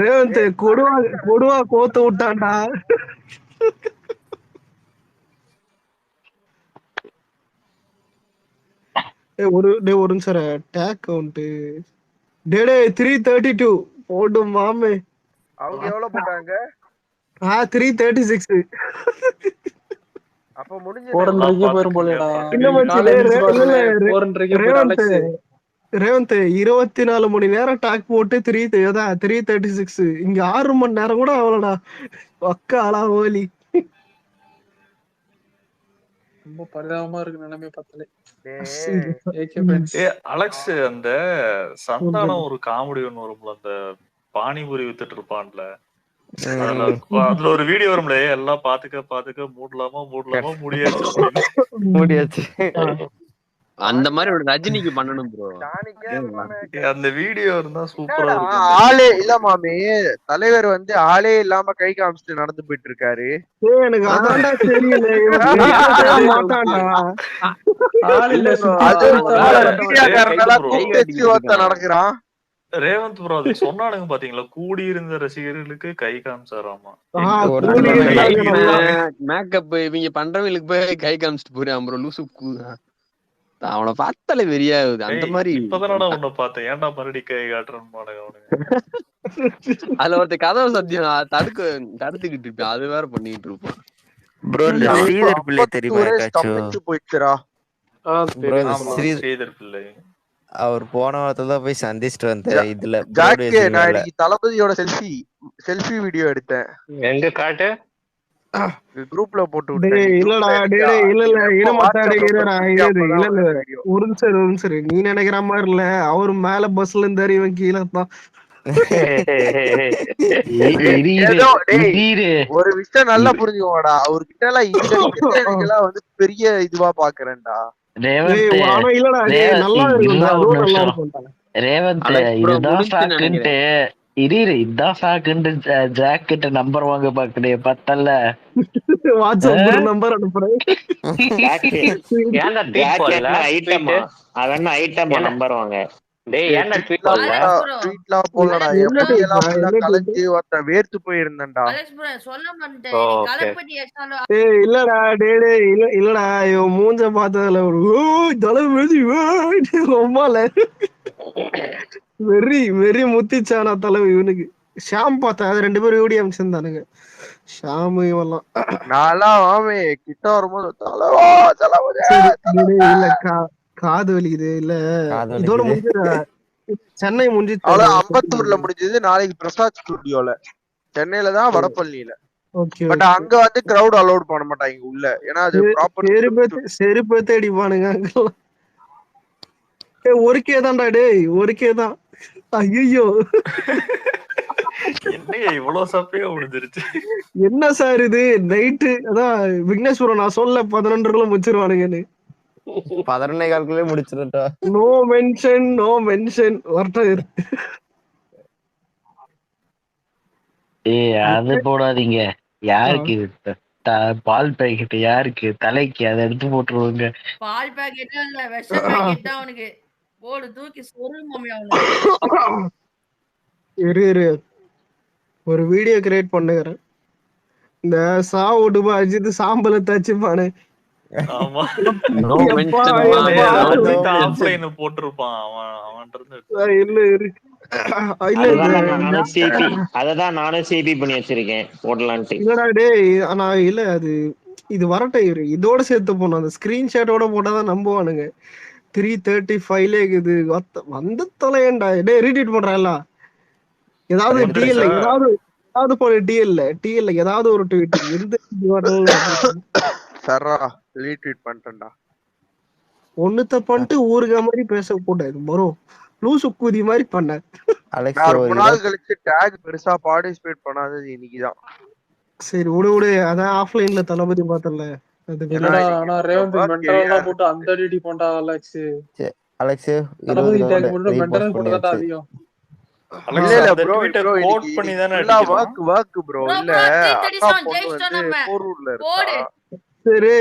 ரேவந்த் கொடுவா கோத்து விட்டான்டா. ஒரு நிமிஷம் டேக் கவுண்ட் டே 332 போடும் மாமே. அவங்க எவ்வளவு போட்டாங்க? 336. அப்ப முடிஞ்சு ரேவந்த் 24 மணி நேரம் டாக் போட்டு 336. இங்க 6 மணி நேரம் கூட அவ்வளோடா. அக்காளா ஓலி ரொம்ப பரிதாபமா இருக்கு நிலைமை பார்த்தலே. அலெக்ஸ் அந்த சந்தானம் ஒரு காமெடி ஒண்ணு வரும்ல, அந்த பானிபூரி வித்துட்டு இருப்பான்ல, அதுல ஒரு வீடியோ வரும்ல, எல்லாம் பாத்துக்க மூடலாமா முடியாச்சு. அந்த மாதிரி ஒரு ரஜினிக்கு பண்ணணும் ப்ரோ. அந்த வீடியோ இருந்தா சூப்பரா இருக்கும். ஆளே இல்ல மாமே, தலைவர் வந்து ஆளே இல்லாம கை காமிச்சிட்டு நடந்து போயிட்டு இருக்காரு. எனக்கு அதான்டா தெரியல. நடக்கிறான் ரேவந்த் ப்ரோ. அது சொன்னானுங்க பாத்தீங்களா, கூடி இருந்த ரசிகர்களுக்கு கை காமிச்சாராமா. மேக்கப் இவங்க பண்றவங்களுக்கு போய் கை காமிச்சிட்டு போறான் ப்ரோ. லூசு அவனை பார்த்தாலே வெறியாகுது. அந்த மாதிரி இப்பதானடா உன்னை பார்த்தேன், ஏன்டா மறுபடி கை காட்டுறேன்னு அதுல ஒருத்த கதவை சத்தியம் தடுத்துக்கிட்டு இருப்பேன், அது வேற பண்ணிட்டு இருப்பான் ப்ரோ. ஸ்ரீதர் பிள்ளை தெரியுமா? ஸ்ரீதர் பிள்ளை அவர் போன வாரத்துல தான் போய் சந்திச்சுட்டு வந்தேன். இதுல தளபதியோட செல்ஃபி வீடியோ எடுத்தேன். எங்க காட்டு குரூப்ல போட்டு இல்லடா ஒரு நிமிஷம் நீ நினைக்கிற மாதிரி இல்ல. அவரு மேல பஸ்ல இருந்தாரு, இவன் கீழே தான். ஒரு விஷயம் நல்லா புரிஞ்சுக்கோடா, அவர்கிட்ட எல்லாம் வந்து பெரிய இதுவா பாக்குறேன்டா. இதான் சாக்குன்ட்டு ஜாக் கிட்ட நம்பர் வாங்க பாக்குறே பத்தல்ல. வாட்ஸ்அப் நம்பர் அனுப்புறேன். நம்பர் வாங்க டேய் ஏன்டா ட்வீட் ட்வீட்லாம் பண்ணல? அலெக்ஸ் ப்ரோ ட்வீட்லாம் போடலடா. என்ன என் முடியெல்லாம் ட்வீட் ஃபுல்லா என்ன ட்வீட்? கலைஞ்சு ஒருத்தன் வேர்த்து போயிருந்தேன்டா. அலெக்ஸ் ப்ரோ சொல்ல மாட்டேன் ஓ நீ ஓகே. களப்பட்டி எக்ஸ்ட்ரா ஏய் இல்லடா இல்லடா இவன் மூஞ்ச பார்த்ததுல ஒரு தலைவலி ரொம்பல வெறி முத்திச்சானா தலைவி இவனுக்கு. ஷாம் பார்த்தா அது 2 பேரும் வீடியோ அமைச்சிருந்தானுங்க. ஷாமு இவெல்லாம். நான்லாம் மாமே கிட்ட வரும்போது தலைவா தலைவலி சரி இல்ல காது வலிக்குது இல்ல இதோட காதலிக்குது. முடிஞ்ச சென்னை முடிஞ்சிச்சு. அவ்வளவு அம்பத்தூர்ல முடிஞ்சது. நாளைக்கு பிரசாத் ஸ்டுடியோல, சென்னையில தான் வடபழனியில. ஓகே பட் அங்க வந்து கிரவுட் அலோட் பண்ண மாட்டாங்க உள்ள, ஏன்னா அது ப்ராப்பர். செருப்பு தேடிப்பானுங்க அங்கெல்லாம். ஒரு கே தான்டா டேய், ஒரு கே தான். ஐயோ என்னையா இவ்வளவு சப்பையா முடிஞ்சிருச்சு? என்ன சார் இது நைட்டு அதான் விக்னேஸ்வரன் நான் சொல்ல 11:30 முடிச்சிருவானுங்கன்னு. 11:15 முடிச்சிருட்டா. நோ மென்ஷன் வரட்டும். அது போடாதீங்க. யாருக்கு பால் பாக்கெட் யாருக்கு தலைக்கு அதை எடுத்து போட்டுருவாங்க. பால் பாக்கெட்டா இல்ல விஷ பாக்கெட்டா அவனுக்கு போடு தூக்கி சொரு மம்மி அவனுக்கு. இரு ஒரு வீடியோ கிரியேட் பண்ணுகிறேன். இந்த சாவுடுபா அஜித் சாம்பலை தச்சுப்பானு. ஆமா No mention ஆஃப்லைன் போட்டிருப்பான் அவன் அததான் நானும் சிபி பண்ணி வச்சிருக்கேன் போடலான்ட்டு. இல்லடா டேய் ஆனா இல்ல அது இது வரட்டும் இதோட சேர்த்து போனோம். அந்த ஸ்கிரீன்ஷாட்டோட போட்டாதான் நம்புவானுங்க. 335 இது வந்து தொலையண்டா. டேய் ரீட்வீட் பண்றான்ல ஏதாவது டிஎல்ல ஏதாவது போல டிஎல்ல ஏதாவது ஒரு ட்வீட் எந்த சரா ரீட்வீட் பண்ணிட்டேன்டா. ஒண்ணுத்த பண்ணிட்டு ஊருக மாதிரி பேச கூடாது ப்ரோ. லூசு கூதி மாதிரி பண்ண. ரொம்ப நாள் கழிச்சு டாக் பெருசா பார்ட்டிசிபேட் பண்ணாதது இன்னைக்குதான். சரி விடு அதான் ஆஃப்லைன்ல தளபதி பார்த்தல. ஆனா ரேவந்த் மென்டலா போட்டு அந்த டிடி போண்டா அலெக்ஸ். அலெக்ஸ் தளபதி டாக் போட்டு மென்டல் போட்டதா அதிகம். இல்ல ப்ரோ கோட் பண்ணி தான அடிக்கலாம். வர்க் ப்ரோ இல்ல அக்கா பொண்ணு வந்து போரூர்ல இருக்கா. சரி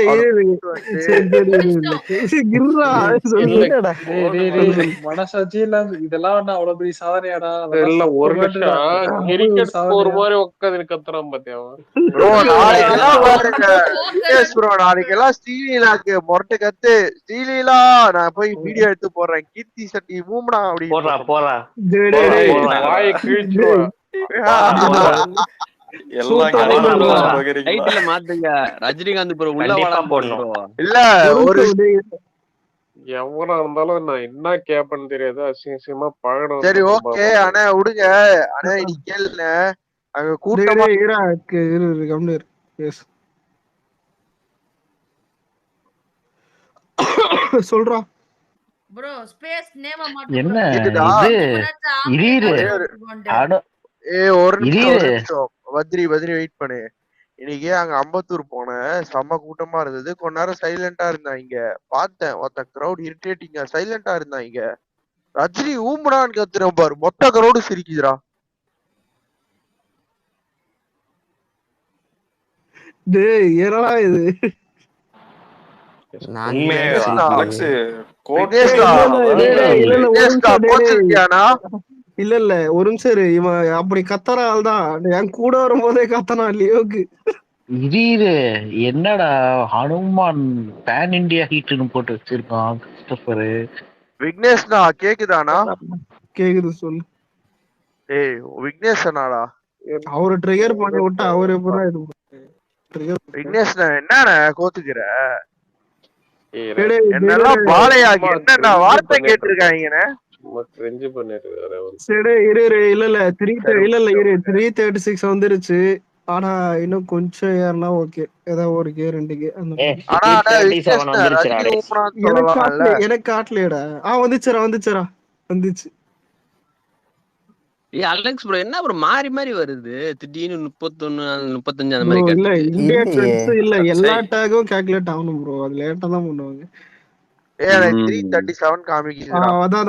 மனசாட்சி இல்ல இதெல்லாம் அவ்வளவு பெரிய சாதனையாடா. இல்ல ஒரு நிமிஷம் கிரிக்கெட் ஒரு மாதிரி உட்காந்து கத்துறான் பாத்தியா ப்ரோ. நாளைக்கெல்லாம் பாருங்க ப்ரோ, நாளைக்கெல்லாம் ஸ்ரீலீலாக்கு மொரட்டு கத்து. ஸ்ரீலீலா நான் போய் வீடியோ எடுத்து போடுறேன். கீர்த்தி சட்டி மூம்டா அப்படி போறா வாயை கிழிச்சுருவான். மாத்துங்க ரஜினிகாந்த் ப்ரோ உள்ள போடணும். இல்ல ஒரு எவனா இருந்தாலும் நான் என்ன கேப்பேன்னு தெரியாது. அசிங்கமா பழகணும். சரி ஓகே அண்ணா விடுங்க. அண்ணா நீ கேளுங்க அங்க கூட்டமா சொல்றா ப்ரோ ஸ்பேஸ் நேம மாத்து. என்ன இது ஒரு நிமிஷம் பத்ரி வெயிட் பண்ணு. இன்னைக்கு அங்க அம்பத்தூர் போனேன். செம்ம கூட்டமா இருந்தது. கொஞ்ச நேரம் சைலண்டா இருந்தாங்க. பார்த்தேன் ஒருத்த கிரௌட் இரிட்டேட்டிங்கா சைலண்டா இருந்தாங்க. ரஜினி ஊம்புடான்னு கத்துறேன் பாரு, மொத்த கிரௌடு சிரிக்குதுடா. டேய் என்னடா இது? இல்ல ஒரு நிமிஷம் இவன் அப்படி கத்தற ஆள் தான். என் கூட வரும்போதே கத்தனா லியோக்கு. இது என்னடா ஹனுமான் பேன் இண்டியா ஹீட்னு போட்டு வச்சிருக்கான் கிறிஸ்டோபர். விக்னேஷ்னா கேக்குதானா? கேக்குது சொல்லு. ஏய் விக்னேஷ்னாடா அவரு ட்ரிகர் பண்ணி விட்டா அவரு எப்படா இது விக்னேஷ்னா என்னடா கோத்துக்கிற? என்னெல்லாம் பாளையாகி என்னென்ன வார்த்தை கேட்டிருக்காங்கன்னு சரி இரு இல்ல 336 வந்துருச்சு. ஆனா இன்னும் கொஞ்சம் ஏறனா ஓகே. ஏதாவது ஒரு கே 2 கே எனக்கு காட்டலையடா. வந்துச்சு. அலெக்ஸ் ப்ரோ என்ன ப்ரோ மாறி வருது திடீர்னு 31 35 அந்த மாதிரி இல்ல இந்தியா ட்ரெண்ட்ஸ் இல்ல எல்லா டாகும் கால்குலேட் ஆகணும் ப்ரோ. அது லேட்டா தான் பண்ணுவாங்க. 337 காமிக்குது. அதான்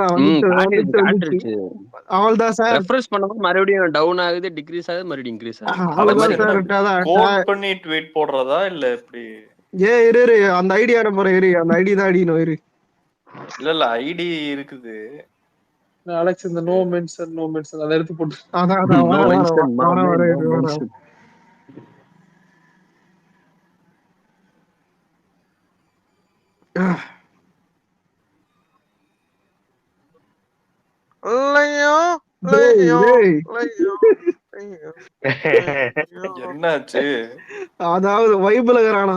அவள்தான் சார் ரெஃப்ரெஷ் பண்ணும்போது மறுபடியும் டவுன் ஆகுது, டிக்ரீஸ் ஆகுது, மறுபடியும் இன்க்ரீஸ் ஆகுது. கோட் பண்ணி ட்வீட் போடுறதா இல்ல எப்படி? இரு அந்த ஐடி அனுப்புறேன். அந்த ஐடி தான் அடிக்கணும். இரு இல்ல ஐடி இருக்குது. அலெக்ஸ் இந்த நோ மென்ஷன் அதை எடுத்து போட்டு அதான் No mention, my man, வர no mention. என்னாச்சு? அதாவது வைபுலகரானா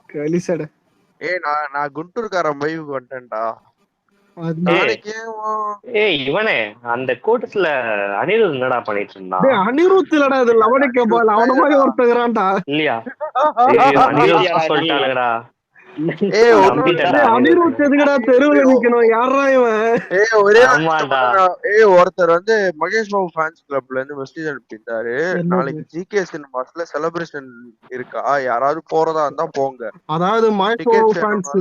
கலிசட நான் குண்டூர்காரன் வைவுக்கு வந்துட்டேன்டா. இவனே அந்த கூட்டத்துல அனிருத் என்னடா பண்ணிட்டு இருந்தான்? அனிருத் இல்லடா, இது லவணிக்க பால் அவன மாதிரி ஒருத்தங்கறான்டா. இல்லையா? அனிருத் சொல்லிட்டானுங்கடா. அனிருத் எதுக்குடா தெருவுல நிக்கணும்? யாரா இவன்? ஒருத்தர் வந்து மகேஷ் பாபு ஃபேன்ஸ் கிளப்ல இருந்து மெசேஜ் அனுப்பிட்டாரு, நாளைக்கு ஜிகே சினிமாஸ்ல செலிப்ரேஷன் இருக்கா, யாராவது போறதா இருந்தா போங்க. அதாவது மகேஷ் பாபு ஃபேன்ஸ்.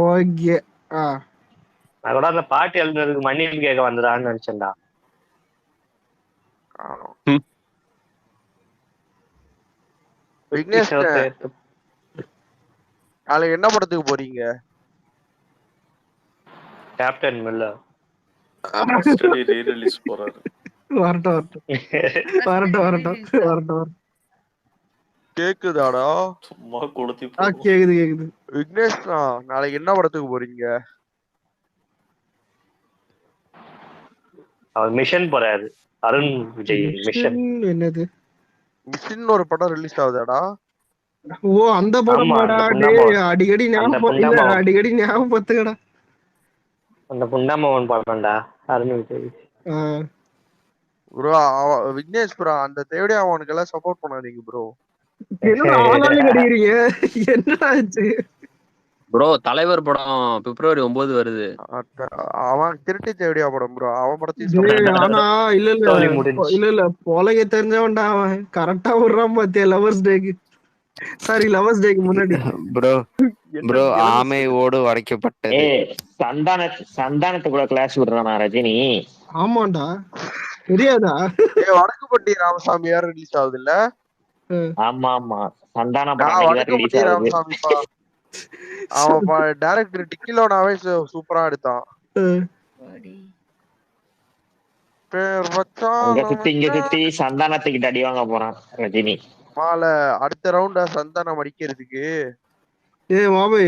ஓகே. நான் கூட அந்த பாட்டு எழுதுறதுக்கு மன்னிப்பு கேட்க வந்ததான்னு நினைச்சேன்டா. விக்னேஷ், நாளைக்கு என்ன படத்துக்கு போறீங்க? கேப்டன் மில்லர் ரீ-ரிலீஸ் போறாரு. வரட்டும். கேக்குதாடா? சும்மா கொளுத்தி கேக்குது. விக்னேஷ், நாளைக்கு என்ன படத்துக்கு போறீங்க? அவர் மிஷன் போறாரு. அருண் விஜய் மிஷன். என்னது மிஷன் ஒரு படம் ரிலீஸ் ஆகுதாடா? ஓ அந்த படமாடா. டேய் அடிக்கடி ஞாபகப்படுத்துங்கடா. அந்த புண்டாமவன் படம்டா அருண் விஜய். ப்ரோ விக்னேஷ் ப்ரோ, அந்த தேவடியா அவனுக்கு எல்லாம் சப்போர்ட் பண்ணாதீங்க ப்ரோ. என்னடா ஆளாளு கடிக்கிறீங்க? என்னடா ஆச்சு ப்ரோ? தலைவர் படம் பிப்ரவரி 9 வருது. அவன் திருட்டி தேவடியா படம் ப்ரோ. அவன் படத்தையும் ஆனா இல்ல பொலைய தெரிஞ்சவன்டா அவன். கரெக்டா விடுறான் பாத்தியா லவர்ஸ் டேக்கு. சாரி லவர்ஸ் டேக்கு முன்னாடி. ப்ரோ ஆமை ஓடு வளைக்கப்பட்டது. சந்தானத்து கூட கிளாஸ் விடுறானா ரஜினி? ஆமாண்டா, தெரியாதா? வடக்குப்பட்டி ராமசாமி யாரும் ரிலீஸ் ஆகுது இல்ல? ஆமா சந்தான வடக்குப்பட்டி ராமசாமி அவன் டைரக்டர் டிக்கிலோனாவே சூப்பரா எடுத்தான். சுத்தி சந்தானத்துக்கிட்ட அடி வாங்க போறான் ரஜினி. அடுத்த ரவுண்ட சந்தானம் அடிக்கிறதுக்கு. மாபி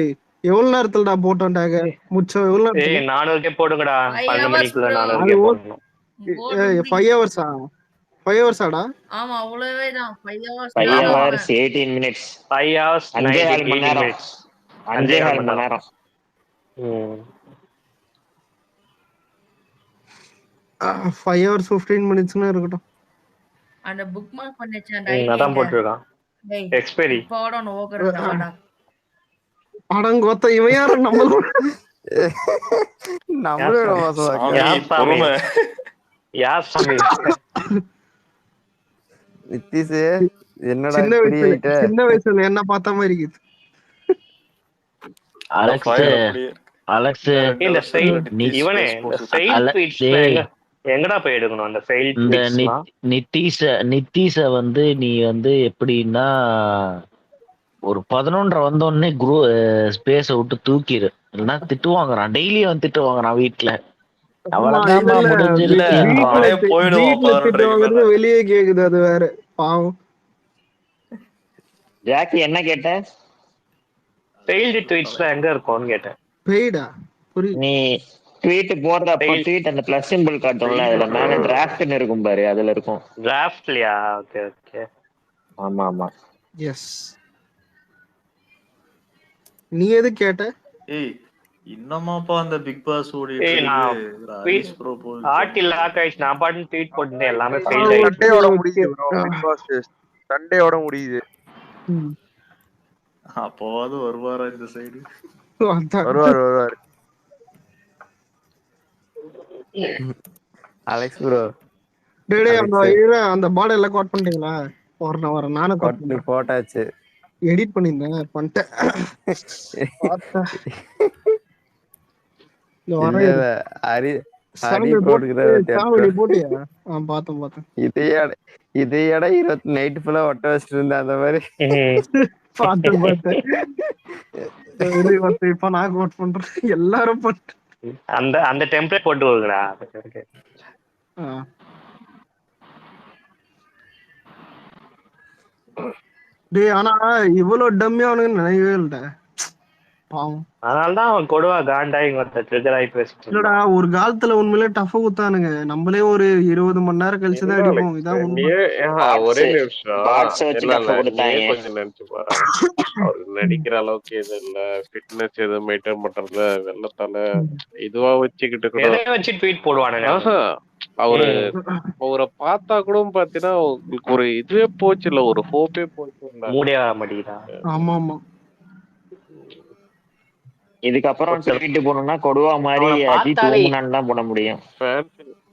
எவ்வளவு நேரத்துலடா போட்டோம்டாங்க முச்சம்? எவ்வளவு நேரம்? 400 போடுங்கடா. 12 மணிக்குள்ள 400 போடணும். 5 hours 5 hours ஆடா? ஆமா அவ்வளவே தான். 5 hours 18 minutes. 5 hours 18 minutes. 5.5 மணி நேரம். 5 hours 15 minutes-னு இருக்கட்டும். அந்த புக் மார்க் பண்ணேன். அதான் போட்டுருக்கான். எக்ஸ்பைரி போடணும் ஓகறடா. அடங்கோத்த இவன் யார நம்மளோட பொறுமை. யார் சாமி? நித்திஷ் என்னடா சின்ன வயசுல என்ன பார்த்த மாதிரி இருக்குது. அலெக்ஸ் இந்த ஃபெயில் இவனே இந்த ஃபெயில் ட்வீட்ஸ்ல எங்கடா போய் எடுக்கணும் அந்த ஃபெயில் ட்வீட்ஸ்னா? நித்திஷ வந்து நீ வந்து எப்படின்னா ஒரு 11:30 வந்தோடனே ஸ்பேஸ விட்டு தூக்கிடு. இல்லைன்னா திட்டு வாங்குறான். டெய்லி வந்து திட்டு வாங்குறான் வீட்டுல. அவ்வளவுதான் முடிஞ்சிருச்சு. வெளியே கேக்குது அது வேற பாவம். ஜாக்கி என்ன கேட்ட? ஃபெயில்டு ட்வீட்ஸ்ல எங்க இருக்கும்னு கேட்டேன். பெய்டா நீ ட்வீட் போடுறப்ப ட்வீட் அந்த பிளஸ் சிம்பிள் காட்டும்ல, அதுல மேல டிராஃப்ட்னு இருக்கும் பாரு, அதுல இருக்கும். டிராஃப்ட்லயா? Okay okay. ஆமா எஸ். நீ எது கேட்ட? இன்னமாப்பா அந்த பிக் பாஸ் ஓடிட்டு ஆர்ட் இல்ல ஆகாஷ், நான் பாட்டு ட்வீட் போட்டுட்டேன். எல்லாமே ஃபெயில் ஆயிடுச்சு. சண்டேயோட முடியுது ப்ரோ. பிக் பாஸ் சண்டேயோட முடியுது. அப்போவாது வருவாரா இந்த சைடு? வருவார். அலெக்ஸ் ப்ரோ டேய் அந்த பாட் எல்லாம் கோட் பண்ணிட்டீங்களா? வர நானே கோட் பண்ணி போட்டாச்சு. எடிட் பண்ணிருந்தேன் பண்ணிட்டேன். இதையட 20 நைட் ஃபுல்லா ஒட்ட வச்சுட்டு இருந்தேன் அந்த மாதிரி பார்த்தேன். இப்ப நான் கோட் பண்றேன். எல்லாரும் அந்த அந்த டெம்ப்ளேட் போட்டு விடுங்கடா. டேய் ஆனா இவ்வளவு டம்மியானுன்னு நினைக்கவே இல்ல. அதனாலதான் அவன் கொடுவா காண்டாய் ட்ரிகர் ஆகி பேசிட்டு. இல்லடா ஒரு காலத்துல உண்மையிலே டஃப் குத்தானுங்க. நம்மளே ஒரு 20 மணி நேரம் கழிச்சுதான் அடிப்போம். இதான் உண்மை. ஒரே நிமிஷம் கொஞ்சம் நினைச்சு பாரு. அவருக்கு நடிக்கிற அளவுக்கு எதுவும் இல்ல, ஃபிட்னஸ் எதுவும் மெயின்டைன் பண்றதுல வெள்ளத்தால இதுவா வச்சுக்கிட்டு கூட வச்சு ட்வீட் போடுவானுங்க. அவரை பார்த்தா கூட பாத்தீங்கன்னா உங்களுக்கு ஒரு இதுவே போச்சு இல்ல, ஒரு ஹோப்பே போச்சு. மூடியா மாட்டேங்கிறா. ஆமா ஆமா. இதுக்கப்புறம் ட்வீட் போடணும்னா கொடுவா மாதிரி அஜித் ஓமனான் தான் போட முடியும்.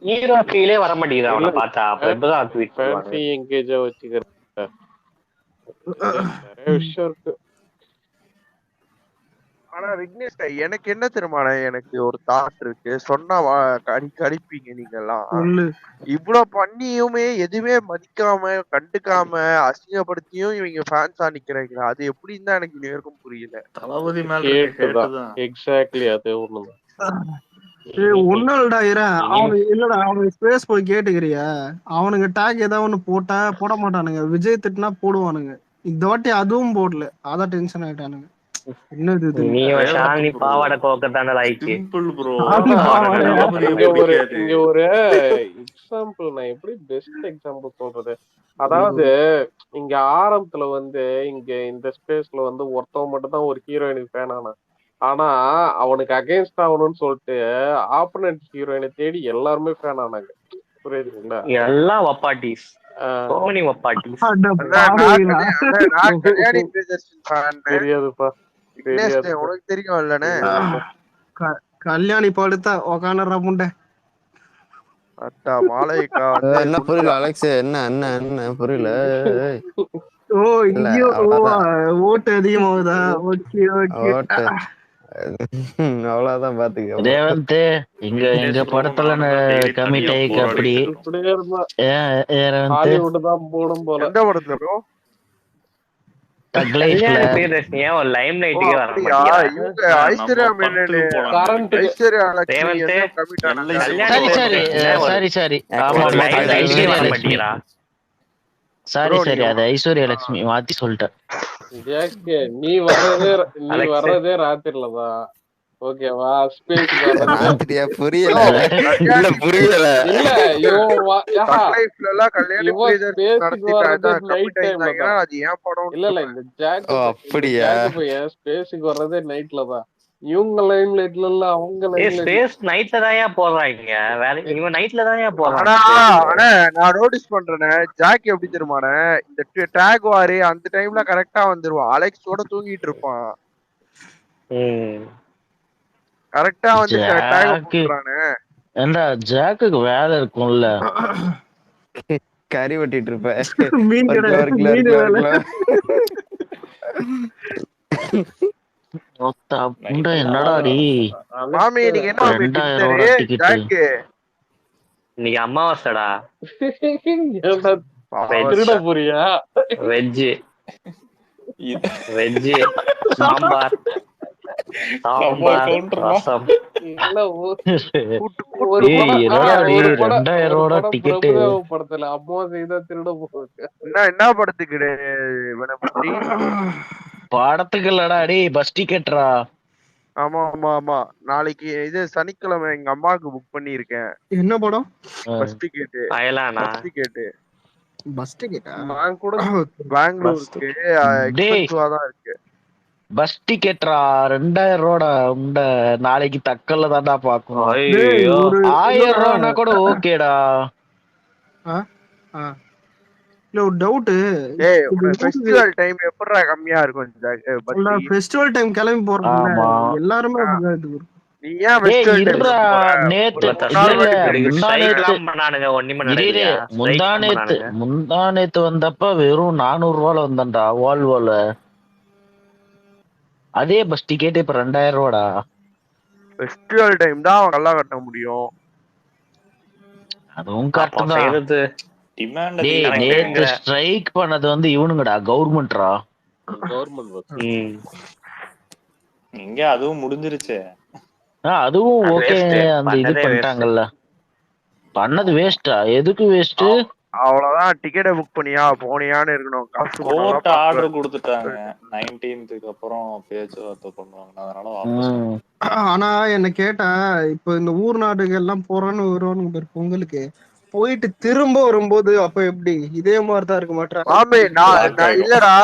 ஹீரோ ஃபீலே வர மாட்டேங்குது அவனை பார்த்தா. அப்ப எப்பதான் ட்வீட் ஃபேன்சி என்கேஜா வச்சுக்கிறது நிறைய விஷயம் இருக்கு. ஆனா விக்னேஷ் எனக்கு என்ன தெரியுமாண்ணே, எனக்கு ஒரு தாட் இருக்கு. சொன்னா கடிப்பீங்க நீங்க எல்லாம். இவ்வளவு பண்ணியுமே எதுவுமே மதிக்காம கண்டுக்காம அசிங்கப்படுத்தியும் இவங்க ஃபேன்ஸா நிக்கிறாங்க. அது எப்படின்னு தான் எனக்கு நேருக்கும் புரியல. தளபதி மேல எக்ஸாக்ட்லி அதே ஒண்ணுதான். ஒன்னும் இல்லடா, இல்லடா அவனுக்கு ஸ்பேஸ் போய் கேட்டுக்கிறியா? அவனுங்க டேக் ஏதாவது ஒண்ணு போட்டா போட மாட்டானுங்க. விஜய் திட்டினா போடுவானுங்க. இந்த வாட்டி அதுவும் போடல. அதான் டென்ஷன் ஆயிட்டானுங்க. என்னது இது? நீ ஷாலினி பாவாடை கோக்கத்தான லைக் சிம்பிள் ப்ரோ. இங்க ஒரு எக்ஸாம்பிள் நான் எப்படி பெஸ்ட் எக்ஸாம்பிள் சொல்றது, அதாவது இங்க ஆரம்பத்துல வந்து இங்க இந்த ஸ்பேஸ்ல வந்து ஒருத்தவன் மட்டும் தான் ஒரு ஹீரோயினுக்கு ஃபேன் ஆனா, ஆனா அவனுக்கு அகைன்ஸ்ட் ஆகணும்னு சொல்லிட்டு ஆப்போனன்ட் ஹீரோயினை தேடி எல்லாருமே ஃபேன் ஆனாங்க. புரியுதுங்களா? எல்லாம் வப்பாட்டிஸ். சோனி வப்பாட்டிஸ். தெரியாதுப்பா. உனக்கு தெரியும் இல்லனே? கல்யாணி படுத்தா உக்கானற முண்டை. அட்டா மாலைக்கா என்ன புரியல அலெக்ஸ்? என்ன என்ன என்ன புரியல? ஓ இங்கயோ ஓட்டு அதிகமாகுதா? Okay okay. அவ்வளவுதான் பாத்துக்க. ரேவந்த் எங்க படத்துல கமிட் ஆயிக்கு அப்படி ஹாலிவுட் தான் போடும் போல. எந்த படத்துல ப்ரோ? ஒரு லைம் லைட்டுக்கே வர மாட்டேங்கிறா. இவங்க ஐஸ்வர்யா மேனன் ஐஸ்வர்யா லட்சுமி கமிட் ஆனாங்க. சரி ஆமா ஐஸ்வர்யா லட்சுமி. சரி அது ஐஸ்வர்யா லட்சுமி மாத்தி சொல்லிட்டேன். நீ வர்றதே ராத்திரிலதான். ஓகேவா? ராத்திரியா? புரியல புரியல. அப்படியா? ஸ்பேஸுக்கு வர்றதே நைட்லதான். இவங்க லைம் லைட்ல இல்ல, அவங்க நைட்ல தான் போடுறாங்க. வேற இவன் நைட்ல தான் போடுறான். நான் நோட்டீஸ் பண்றேனே ஜாக் எப்படி தெரியுமானே, இந்த டேக் வாரி அந்த டைம்ல கரெக்டா வந்துருவான். அலெக்ஸோட தூங்கிட்டு இருப்பான். கரெக்டா வந்து டேக் போடுறானே. ஏண்டா ஜாக்குக்கு வேலை இருக்கும்ல. கறி வெட்டிட்டு இருப்ப. என்னடாடி மாமி நீங்க என்ன டிக்கெட்? இன்னைக்கு அமாவாசைடா. திருட போறியா? வெஜ் சாம்பார் ரசம். படத்துல அமாவாசை தான் திருட போகுது. என்ன படத்துக்கு? படத்துக்கு இல்லடா டேய், பஸ் டிக்கெட்ரா. ஆமா ஆமா ஆமா, நாளைக்கு இது சனிக்கிழமை எங்க அம்மாவுக்கு புக் பண்ணிருக்கேன். என்ன படம்? Bus ticket. அயலானா? Bus ticket. பஸ் டிக்கெட்டா? நான் கூட பெங்களூருக்கு எக்ஸ்பென்சிவா தான் இருக்கு. பஸ் டிக்கெட்ரா 2000 ரூபாடா. உண்ட நாளைக்கு தக்கல்ல தான்டா பாக்கணும். 1000 ரூபானா கூட ஓகேடா. இல்ல ஒரு டவுட். ஃபெஸ்டிவல் டைம் எப்பறா கம்மியா இருக்கும்? ஃபெஸ்டிவல் டைம் கிளம்பி போறாங்க எல்லாரும். நீ ஏன் ஃபெஸ்டிவல் முந்தானேத்து வந்தப்ப வெறும் 400 ரூபால வந்தான்டா வால்வோல. அதே பஸ் டிக்கெட் இப்ப 2000 ரூபாடா. ஃபெஸ்டிவல் டைம் தான் நல்லா கட்ட முடியும். அதுவும் கரெக்ட் தான். நேத்து ஸ்ட்ரைக் பண்ணது வந்து இவனுங்கடா, கவர்மெண்ட்ரா. கவர்மெண்ட் இங்க அதுவும் முடிஞ்சிருச்சு. அதுவும் அது ஓகே. waste. அந்த இது பண்ணதே waste. பண்ணிட்டாங்கல்ல. பண்ணது வேஸ்டா? எதுக்கு வேஸ்ட்? அவ்வளவுதான். டிக்கெட்டை புக் பண்ணியா போனியான்னு இருக்கணும். காசு கோர்ட் ஆர்டர் கொடுத்துட்டாங்க 19th அப்புறம் பேச்சுவார்த்தை பண்ணுவாங்க, அதனால வாபஸ் ஆனா என்ன கேட்டா இப்ப இந்த ஊர் நாடுகள் எல்லாம் போறான்னு வருவானுங்க பாரு பொங்கலுக்கு, போயிட்டு திரும்ப வரும்போது அப்ப எப்படி இதே மாதிரிதான் இருக்க மாட்டேன். ஆமே நான் இல்லடா,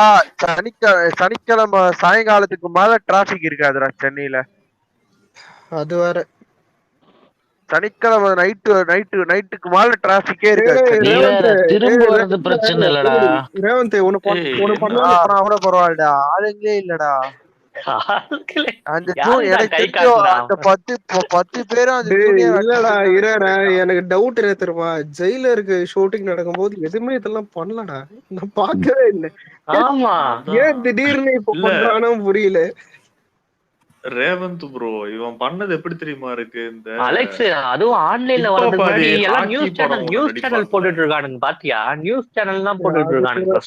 சனிக்கிழமை சாயங்காலத்துக்கு மேல டிராபிக் இருக்காதுடா சென்னையில. அது வேற. சனிக்கிழமை நைட்டுக்கு மேல டிராபிக்கே இருக்காது. திரும்ப வர்றது பிரச்சனை இல்லடா. ரேவந்த் ஒண்ணு கூட பரவாயில்லடா, ஆளுங்களே இல்லடா. அந்த எனக்கு 10 பேரும் அந்த ஜூனியர் இல்லடா இரடா, எனக்கு டவுட் என்ன தெரியுமா, ஜெயிலருக்கு ஷூட்டிங் நடக்கும்போது எதுவுமே இதெல்லாம் பண்ணலடா, நான் பார்க்கவே இல்லை. ஆமா, ஏன் திடீர்னு இப்ப பண்றானோ புரியல. ரேவந்த் ப்ரோ இவன் பண்ணது எப்படி தெரியுமா இருக்கு, இந்த அலெக்ஸ் அதுவும் ஆன்லைன்ல வரதுக்கு முன்னாடி எல்லாம் நியூஸ் சேனல் போட்டுட்டு இருக்கானுங்க. பாத்தியா, நியூஸ் சேனல் தான் போட்டுட்டு இருக்கானுங்க.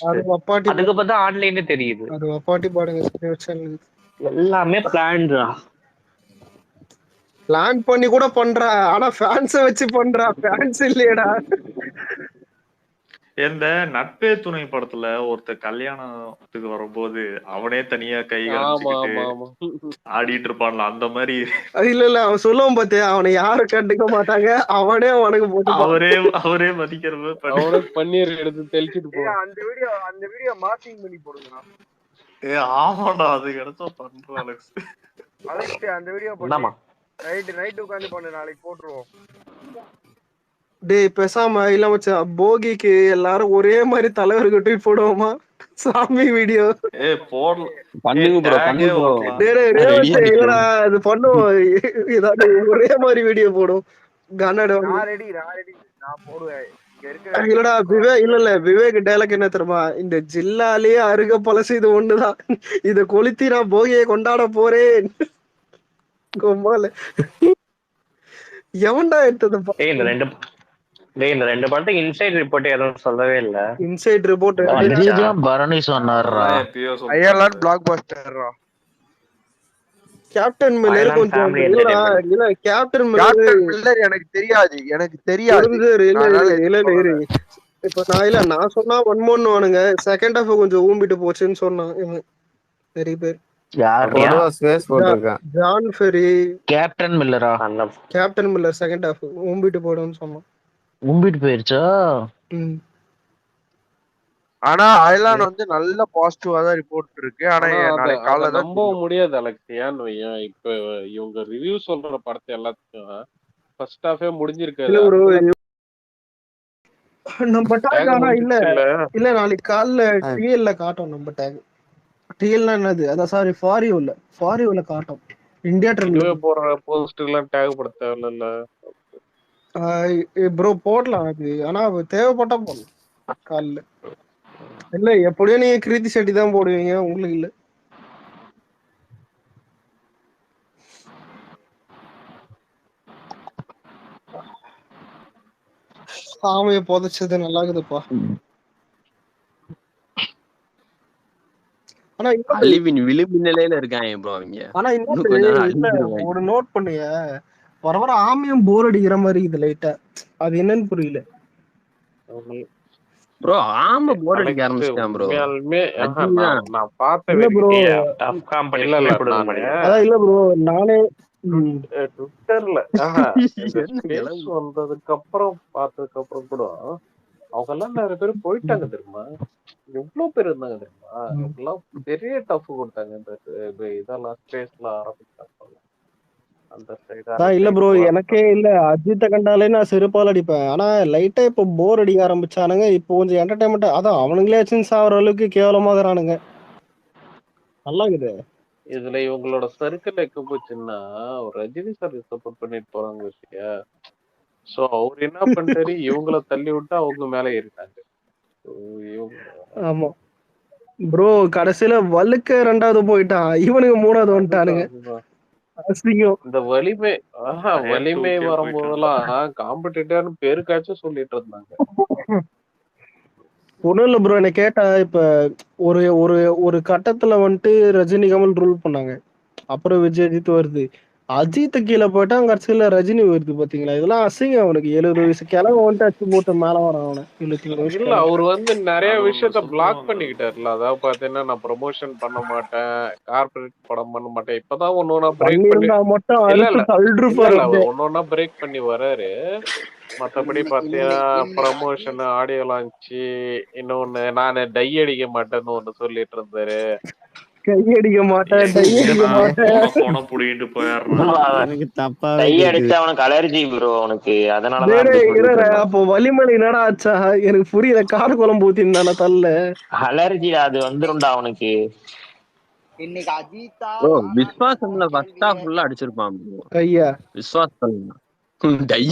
அதுக்கப்புறம் தான் ஆன்லைனே தெரியுது. அது அப்பாட்டி பாடுங்க, எல்லாமே பிளான்டா. பிளான் பண்ணி கூட பண்றா, ஆனா ஃபேன்ஸ வச்சு பண்றா, ஃபேன்ஸ் இல்லையடா. இந்த நட்பே துணை படத்துல ஒருத்தர் கல்யாணத்துக்கு வரும்போது அவனே தனியா கை ஆடிட்டு இருப்பான்ல, அந்த மாதிரி. இல்ல அவன் சொல்லுவான் பாத்தியா, அவனை யாரும் கண்டுக்க மாட்டாங்க, அவனே அவனுக்கு போட்டு அவரே மதிக்கிற பன்னீர் எடுத்து தெளிச்சிட்டு போ. அந்த வீடியோ மார்க்கிங் பண்ணி போடுங்கடா. ஆமாடா, அது கிடைச்சா பண்றோம் அலெக்ஸ். அந்த வீடியோ போடுமா, நைட் உட்கார்ந்து பண்ணு, நாளைக்கு போட்டுருவோம். டேய் பேசாம இல்ல மச்சான், போகிக்கு எல்லாரும் ஒரே மாதிரி தலைவருக்கு ட்வீட் போடுவோமா சாமி வீடியோ? பண்ணுங்க ப்ரோ, பண்ணுங்க ப்ரோ. இல்லடா அது பண்ணுவோம், ஏதாவது ஒரே மாதிரி வீடியோ போடும். கன்னட நான் போடுவேன். இல்லடா இல்ல விவேக் டைலாக் என்ன தெரியுமா, இந்த ஜில்லாலேயே அருக பழசு இது ஒண்ணுதான், இத கொளுத்தி நான் போகியை கொண்டாட போறேன். கொம்மால எவன்டா எடுத்தது? இந்த ரெண்டு படத்துக்கு இன்சைட் ரிப்போர்ட் எதுவும் சொல்லவே இல்ல. இன்சைட் ரிப்போர்ட் பரணி சொன்னார்ரா, அயர்லாந்து பிளாக் பஸ்டர்ரா. கேப்டன் மில்லர் கொஞ்சம் இல்ல, கேப்டன் மில்லர் எனக்கு தெரியாது. இப்ப நான் சொன்னா ஒன்மோன்னுவானுங்க, செகண்ட் ஹாஃப் கொஞ்சம் ஊம்பிட்டு போச்சுன்னு சொன்னான் இவன் நிறைய பேர். ஜான் ஃபெரி கேப்டன் மில்லரா? கேப்டன் மில்லர் செகண்ட் ஹாஃப் ஊம்பிட்டு போடுன்னு சொன்னான். ஊம்பிட்டு போயிருச்சா? ஆனா அயர்லாந்து வந்து நல்ல பாசிட்டிவா தான் ரிப்போர்ட் இருக்கு. ஆனா நாளைக்கு காலைல தான் நம்ப முடியாது அலெக்ஸ். ஏன்னு வையேன், இப்ப இவங்க ரிவ்யூ சொல்ற படத்தை எல்லாத்துக்கும் ஃபர்ஸ்ட் ஹாஃபே முடிஞ்சிருக்காது. நம்ம டாக் ஆனா இல்ல நாளைக்கு காலைல டிஎல்ல காட்டும். நம்ம டாக் டிஎல்னா என்னது, அதான் சாரி ஃபாரியூல காட்டும். இந்தியா ட்ரெண்ட்ல போற போஸ்ட் எல்லாம் டேக் போட தேவையில்ல ப்ரோ, போடலாம் அது, ஆனா தேவைப்பட்டா போடலாம் காலைல. இல்ல எப்படியும் நீங்க கிருத்தி செட்டி தான் போடுவீங்க, உங்களுக்கு இல்ல. சாமியை புதைச்சது நல்லா இருக்குதுப்பா. ஆனா அழிவின் விளிம்பு நிலையில இருக்காங்க ப்ரோ அவங்க. ஆனா ஒரு நோட் பண்ணுங்க, வர ஆமியும் போர் அடிக்கிற மாதிரி இது லைட்டா, அது என்னன்னு புரியல ப்ரோ. ஆமா போர் அடிக்க ஆரம்பிச்சிட்டான் ப்ரோ. நான் பார்த்தேன் ப்ரோ, இல்ல ப்ரோ, நானே ட்விட்டர்ல வந்ததுக்கு அப்புறம் பார்த்ததுக்கு அப்புறம் கூட அவங்க எல்லாம் நிறைய பேர் போயிட்டாங்க தெரியுமா. எவ்வளவு பேர் இருந்தாங்க தெரியுமா, எல்லாம் பெரிய டஃப் கொடுத்தாங்க. இந்த இதெல்லாம் ஸ்பேஸ்ல ஆரம்பிச்சாங்க அந்த சைடு. இல்ல ப்ரோ, எனக்கே இல்ல, அஜித்தை கண்டாலே நான் செருப்பால் அடிப்பேன். ஆனா லைட்டா இப்ப போர் அடிக்க ஆரம்பிச்சானுங்க. இப்போ கொஞ்சம் என்டர்டைன்மெண்ட், அதான் அவனுங்களே சாவற அளவுக்கு கேவலமாகறானுங்க. நல்லா இருக்குது. இதுல இவங்களோட சர்க்கிள் எக்க போச்சுன்னா ரஜினி சார் சப்போர்ட் பண்ணிட்டு போறாங்க வச்சுக்க. சோ அவர் என்ன பண்ணிட்டாரு, இவங்கள தள்ளி விட்டு அவங்க மேல ஏறிட்டாங்க. ஆமா ப்ரோ, கடைசியில வலுக்க 2வது போயிட்டான், இவனுக்கு 3வது வந்துட்டானுங்க. இந்த வலிமை வரும்போதெல்லாம் காம்படிட்டர்னு பேருக்காச்சும் சொல்லிட்டு இருந்தாங்க. ஒண்ணும் இல்ல ப்ரோ, என்ன கேட்டா இப்ப ஒரு ஒரு ஒரு கட்டத்துல வந்துட்டு ரஜினி கமல் ரூல் பண்ணாங்க, அப்புறம் விஜய் அஜித் வருது. அஜித் கீழே போயிட்டா கடைசியில ரஜினி வருது பாத்தீங்களா? இதெல்லாம் அசிங்கம் அவனுக்கு. 70 வயசு கிழமை வந்துட்டு அச்சு போட்டு மேல வரான் அவனை. இல்ல அவர் நிறைய விஷயத்த பிளாக் பண்ணிக்கிட்டாருல. அதாவது பாத்தீங்கன்னா நான் ப்ரொமோஷன் பண்ண மாட்டேன், கார்பரேட் படம் பண்ண மாட்டேன். இப்பதான் ஒன்னொன்னா பிரேக் பண்ணி மட்டும் இல்ல அறுத்து அவர் ஒன்னொன்னா பிரேக் பண்ணி வர்றாரு. மத்தபடி பாத்தீங்கன்னா ப்ரமோஷன், ஆடியோ லான்ச்சு, இன்னொன்னு நானு டை அடிக்க மாட்டேன்னு ஒண்ணு சொல்லிட்டு இருந்தாரு. கையடிக்க மாட்டேன், டை அடிக்க மாட்டேன். புடிங்கிட்டு போயிடுறான். எனக்கு தப்பா டை அடிச்சா அவனுக்கு அலர்ஜி ப்ரோ அவனுக்கு. அதனாலதான் அப்போ வலிமலை என்னடா ஆச்சா? எனக்கு புரியல. காடு குழம்பு ஊத்திருந்தானே தள்ள. அலர்ஜி அது வந்துரும்டா அவனுக்கு. இன்னைக்கு அஜித்தா விஸ்வாசம்ல ஃபர்ஸ்ட் ஹாஃப் ஃபுல்லா அடிச்சிருப்பான் ப்ரோ. ஐயா விஸ்வாசம் டை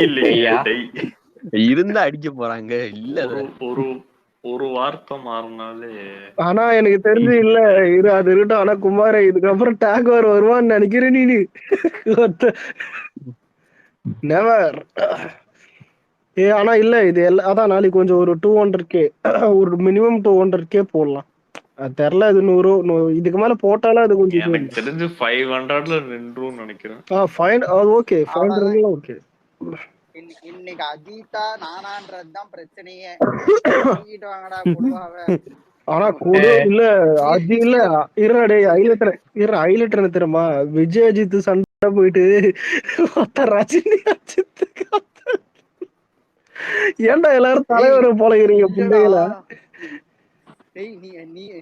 இல்லையா இருந்தா அடிக்க போறாங்க. இல்ல ஒரு வார்த்தை மாறினாலே. ஆனா எனக்கு தெரிஞ்சு இல்ல இரு அது இருக்கட்டும். ஆனா குமார இதுக்கப்புறம் டாகோர் வருவான்னு நினைக்கிறேன். நீ நெவர். ஆனா இல்ல இது அதான் நாளைக்கு கொஞ்சம் ஒரு 200K ஒரு மினிமம் 200K போடலாம். அது தெரியல. இது 100 இதுக்கு மேல போட்டாலும் அது கொஞ்சம் எனக்கு தெரிஞ்சு 500ல நின்றும் நினைக்கிறேன். Okay 500 okay. இன்னைக்கு அஜித்தா நானான்றதுதான் பிரச்சனையே. வாங்கடா கொடுவாவே. ஆனா கூட இல்ல அது இல்ல இருடே ஹைலைட்டர் தெரியுமா? விஜய் அஜித் சண்டை போயிட்டு ரஜினி அஜித் ஏன்டா எல்லாரும் தலைவரை போலகிறீங்க பிள்ளைகளா?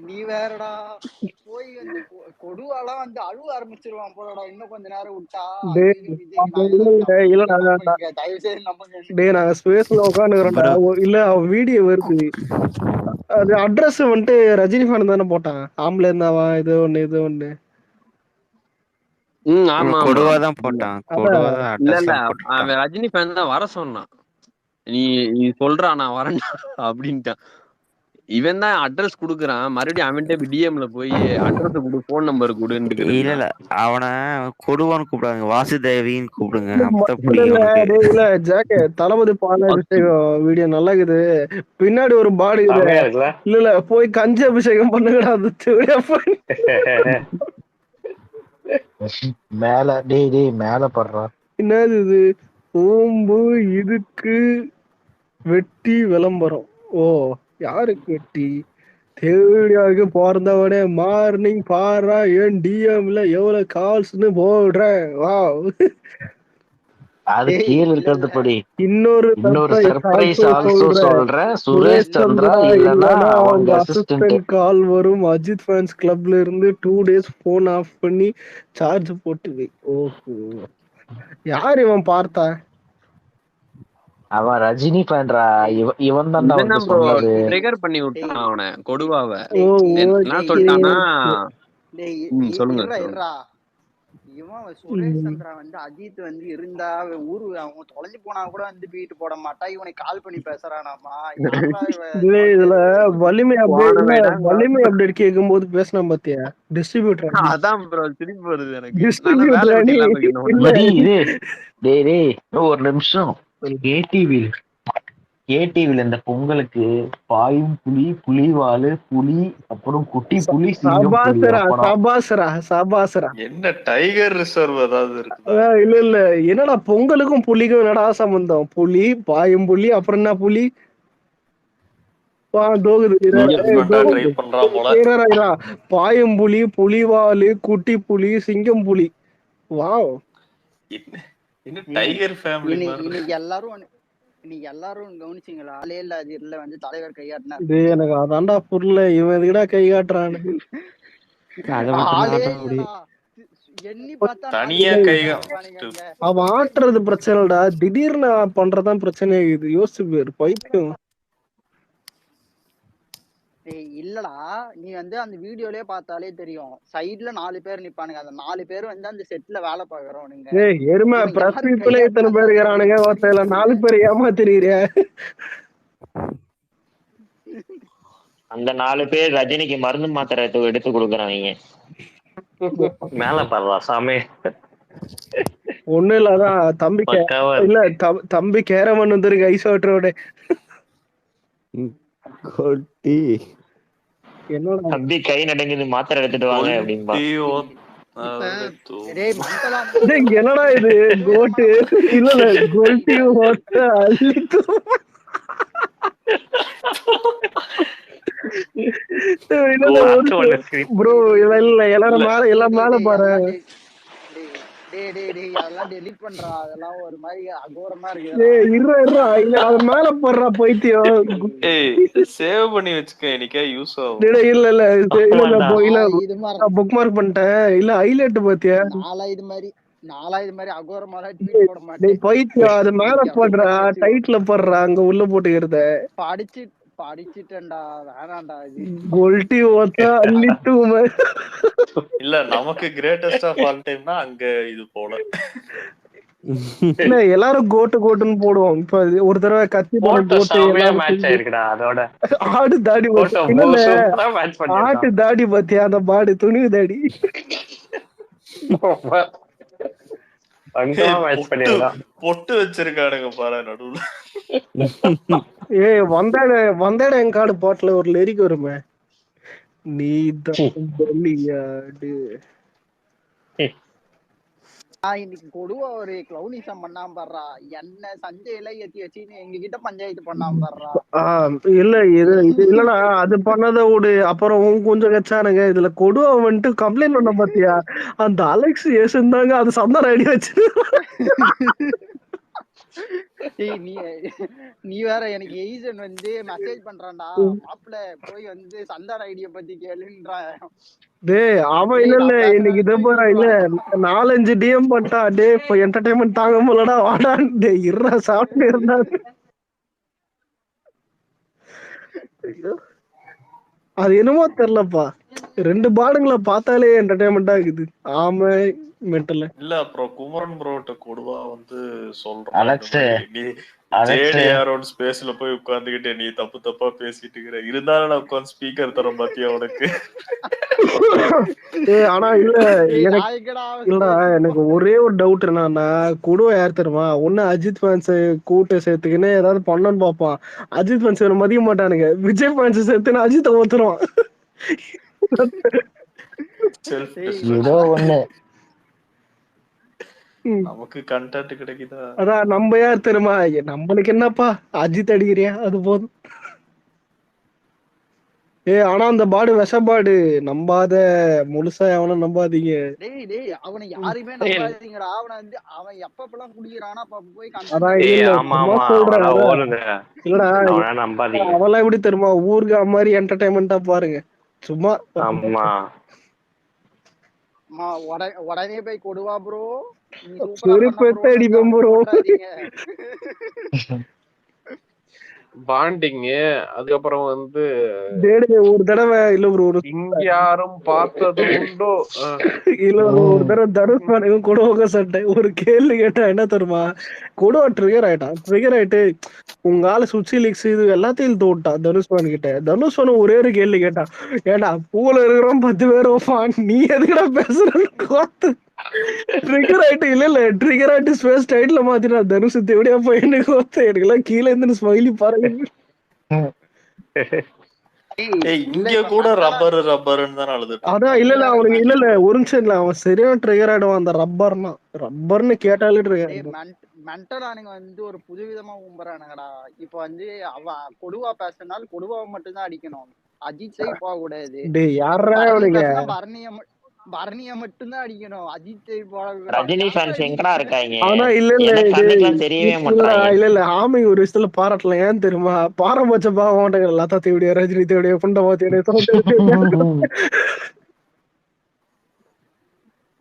நீ வேறடா போய் வந்து கொடுவாலாம் வந்து அழுவ ஆரம்பிச்சிருவான் போலடா. இன்னும் கொஞ்ச நேரம் விட்டா தயவு செய்து நம்புங்க. நாங்க ஸ்பேஸ்ல உட்காந்துக்கிறோம்டா. இல்ல அவன் வீடியோ வருது. அது அட்ரஸ் வந்துட்டு ரஜினி ஃபேன் தானே போட்டான். ஆம்பளை இருந்தாவா இது ஒண்ணு. ஆமா கொடுவாதான் போட்டான். அவன் ரஜினி ஃபேன் தான் வர சொன்னான். நீ சொல்றா நான் வரேன் அப்படின்ட்டான். இவன் தான் அட்ரஸ் குடுக்குறான். மறுபடியும் அவன்கிட்ட டிஎம்ல போய் அட்ரஸ் கொடு, போன் நம்பர் கொடுன்னு. இல்ல அவனை கொடுவான்னு கூப்பிடாங்க, வாசுதேவின்னு கூப்பிடுங்க. இல்ல ஜாக்கே தளபதி பாலாபிஷேகம் வீடியோ நல்லா இருக்குது. பின்னாடி ஒரு பாடி இல்ல போய் கஞ்சி அபிஷேகம் பண்ணுங்கடா. மேல டேய் மேல படுறா. என்னது இது? ஓம்பு இதுக்கு வெட்டி விளம்பரம். ஓ யாருக்கு வெட்டி? தேடியாக பிறந்தவனே மார்னிங் பாரா என் டிஎம்ல எவ்வளவு கால்ஸ்னு போடுறேன். வா அது கீழ இருக்கிறது படி. இன்னொரு சர்ப்ரைஸ் ஆல்சோ சொல்றேன். சுரேஷ் சந்திரா இல்லனா அவங்க அசிஸ்டன்ட் கால் வரும். அஜித் ஃபேன்ஸ் கிளப்ல இருந்து 2 days போன் ஆஃப் பண்ணி சார்ஜ் போட்டு வை. ஓகே யார் இவன் பார்த்தா? அவன் ரஜினி ஃபேன்ரா. இவன் தான் சொன்னது. ட்ரிகர் பண்ணி விட்டான் அவனை கொடுவாவை. என்ன சொல்லிட்டானா சொல்லுங்க. இவன் சுரேஷ் சந்திரா வந்து அஜித் வந்து இருந்தா ஊரு அவங்க தொலைஞ்சு போனா கூட வந்து பீட்டு போட மாட்டா. இவனை கால் பண்ணி பேசுறானாமா. இதுல வலிமை அப்டேட் கேட்கும் போது பேசினா பாத்தியா? டிஸ்ட்ரிபியூட்டர் அதான் ப்ரோ திருப்பி வருது எனக்கு. ஒரு நிமிஷம். ஏடிவில இந்த பொங்கலுக்கு பாயும் புலி, புலிவாலு, புலி, அப்புறம் குட்டி புலி, சபாசரா என்ன டைகர் ரிசர்வ் ஏதாவது இருக்கு? இல்ல என்னடா பொங்கலுக்கும் புலிக்கும் என்னடா சம்பந்தம்? புலி, பாயும் புலி, அப்புறம் என்ன புலி? பாயும் புலி, புலிவாலு, குட்டி புலி, சிங்கம் புலி. Wow tiger family. இன்னைக்கு எல்லாரும் கவனிச்சீங்களா? ஆலேல அதிர்ல வந்து தலைவர் கையாட்டினார். எனக்கு அதான்டா புரியல. இவன் எதுக்குடா கை காட்டுறான்னு. தனியா கை அவன் ஆட்டுறது பிரச்சனை இல்லடா. திடீர்னு பண்றதான் பிரச்சனை. இது யோசிச்சு பேரு பைத்தியம். இல்லடா நீ வந்து அந்த வீடியோலயே பார்த்தாலே தெரியும். சைடுல 4 பேர் நிப்பானுங்க. அந்த 4 பேர் வந்து அந்த செட்ல வேலை பாக்குறவனுங்க. எருமை பிரஸ்ல எத்தனை பேர் இருக்கிறானுங்க? ஒருத்தல 4 பேர் ஏமாத்திரீங்க. அந்த 4 பேர் ரஜினிக்கு மருந்து மாத்திரை எடுத்து கொடுக்குறாங்க. மேல பாருவா சாமி. ஒண்ணு இல்லதான் தம்பி கேரமன் வந்துருக்கு ஐஸ் வாட்டரோட கொட்டி. தம்பி கை நடுங்குது மாத்திரை எடுத்துட்டு வாங்க அப்படின்பா. என்னடா இது கோட்டு இல்ல கோல்டி அள்ளிட்டு ப்ரோ இல்ல எல்லாரும் மேல எல்லாம் மேல பாரு. அதெல்லாம் டெலீட் பண்றா, அதெல்லாம் ஒரு மாதிரி அகோரமா இருக்கு. அது மேல போடுறா பைத்தியம். சேவ் பண்ணி வச்சுக்க, எனக்கே யூஸ் ஆகும். இல்ல புக் மார்க் பண்ணிட்டேன். இல்ல ஹைலைட் பாத்தியா, நாளா இது மாதிரி அகோரமால ட்வீட் போட மாட்டேன். பைத்தியம் அது மேல போடுறா, டைட்டில் போடுறா, அங்க உள்ள போட்டுக்கிறத படிச்சுட்டேன்டா, வேணாண்டா இது. கோல்டி ஓட்டா அள்ளிட்டு இல்ல நமக்கு கிரேட்டஸ்ட் ஆஃப் ஆல் டைம்னா அங்க இது போல. இல்ல எல்லாரும் கோட்டு கோட்டுன்னு போடுவோம். இப்ப ஒரு தடவை கத்தி ஆடு தாடி ஆட்டு தாடி பாத்தியா, அந்த பாடு துணிவு தாடி பொட்டு வச்சிருக்கானுங்க பாரு நடுவுல. வந்தாட என் காடு போட்டல ஒரு லிரிக் வருமே, நீ இன்னைக்கு கொடுவா ஒரு கிளவுனிசம் பண்ணாம பாடுறா, என்ன சஞ்சய் எல்லாம் ஏத்தி வச்சுன்னு எங்க கிட்ட பஞ்சாயத்து பண்ணாம பாடுறா. இல்ல இது இல்லடா, அது பண்ணத விடு. அப்புறம் கொஞ்சம் கச்சானுங்க இதுல கொடுவா வந்துட்டு கம்ப்ளைண்ட் பண்ண பாத்தியா, அந்த அலெக்ஸ் ஏசுந்தாங்க அது சந்தான ஐடி வச்சு. நீ வேற எனக்கு எய்சன் வந்து மெசேஜ் பண்றான்டா, மாப்பிள்ள போய் வந்து சந்தான ஐடிய பத்தி கேளுன்றா. டேய் அவன் இல்ல இன்னைக்கு இதை போறா இல்ல 4-5 டிஎம் பண்ணிட்டா. டே இப்ப என்டர்டைன்மெண்ட் தாங்க போலடா வாடா, டே இருடா சாப்பிட்டு இருந்தா. அது என்னமோ தெரியலப்பா, 2 பாடுங்களை பார்த்தாலே என்டர்டைன்மெண்டா இருக்குது. ஆமா மென்டல் இல்ல. அப்புறம் குமரன் ப்ரோட்ட கொடுவா வந்து சொல்றான், நீ ஜேடிஆரோட ஸ்பேஸ்ல போய் உட்கார்ந்துகிட்டு நீ தப்பு தப்பா பேசிட்டு இருக்கிற, இருந்தாலும் நான் உட்கார்ந்து ஸ்பீக்கர் தர மாட்டியா உனக்கு. ஆனா இல்ல எனக்கு ஒரே ஒரு டவுட் என்னன்னா, கொடுவா யார் தெரியுமா, ஒண்ணு அஜித் ஃபேன்ஸ் கூட்ட சேர்த்துக்கின்னு ஏதாவது பண்ணணும்னு பாப்பான். அஜித் ஃபேன்ஸ் மதிக்க மாட்டானுங்க, விஜய் ஃபேன்ஸ் சேர்த்துன்னு அஜித்தை ஒத்துருவான். ஏதோ ஒண்ணு நமக்கு கண்டென்ட் கிடைக்குதா. அதான் நம்ம யார் தெரியுமா, நம்மளுக்கு என்னப்பா அஜித் அடிக்கிறியா அது போதும். ஆனா அந்த பாடு விஷப்பாடு, நம்பாத முழுசா எவனும் நம்பாதீங்க. டேய் அவனை யாருமே நம்பாதீங்கடா. அவனை வந்து அவன் எப்பப்பெல்லாம் குடிக்கிறானா அப்ப போய் இல்லடா, அவெல்லாம் எப்படி தெரியுமா, ஊருக்கு மாதிரி என்டர்டைன்மெண்டா பாருங்க சும்மா. உடனே போய் கொடுவா ப்ரோ, செருப்பெத்த அடிப்பேன் ப்ரோ. பாண்டிங். அதுக்கப்புறம் வந்து ஒரு தடவை இல்ல ஒரு இங்க யாரும் பார்த்தது உண்டோ இல்ல ஒரு தடவை தனுஷ் கொடுவா சட்டை ஒரு கேள்வி கேட்டா என்ன தெரியுமா, கொடுவா ட்ரிகர் ஆயிட்டு உங்க ஆளு சுச்சி லீக்ஸ் இது எல்லாத்தையும் இழுத்து விட்டான் தனுஷ்மான் கிட்ட. தனுஷ்மான் ஒரே ஒரு கேள்வி கேட்டான், ஏடா பூல இருக்கிறோம் 10 பேரும் நீ எதுக்கடா பேசுறன்னு ட்ரிகர் ஆயிட்டு. இல்ல ட்ரிகர் ஆயிட்டு ஸ்பேஸ் டைட்டில மாத்தினா தனுஷ் தேவடியா போய் எனக்குலாம் கீழே இருந்து ஸ்மைலி பாருங்க. இங்க கூட ரப்பர்னு தான் அழுது. அதான் இல்ல அவனுக்கு இல்ல ஒரு நிமிஷம் இல்ல, அவன் சரியான ட்ரிகர் ஆயிடுவான். அந்த ரப்பர்னு கேட்டாலே ட்ரிகர். மென்டலானுங்க வந்து ஒரு புதுவிதமா ஊம்புறானுங்கடா. இப்ப வந்து அவ கொடுவா பேசினாலும் கொடுவாவை மட்டும் தான் அடிக்கணும், அஜித் சை போக கூடாது. பரணிய மட்டும் தான் அடிக்கணும், அஜித் சை போக. ரஜினி ஃபேன்ஸ் எங்கடா இருக்காங்க? ஆனா இல்ல தெரியவே மாட்டாங்க. இல்ல ஆமை ஒரு விஷயத்துல பாராட்டலாம். ஏன் தெரியுமா, பாரபட்ச பாவம் லதா தேவடியா ரஜினி தேவடியா புண்டமா தேவடியா.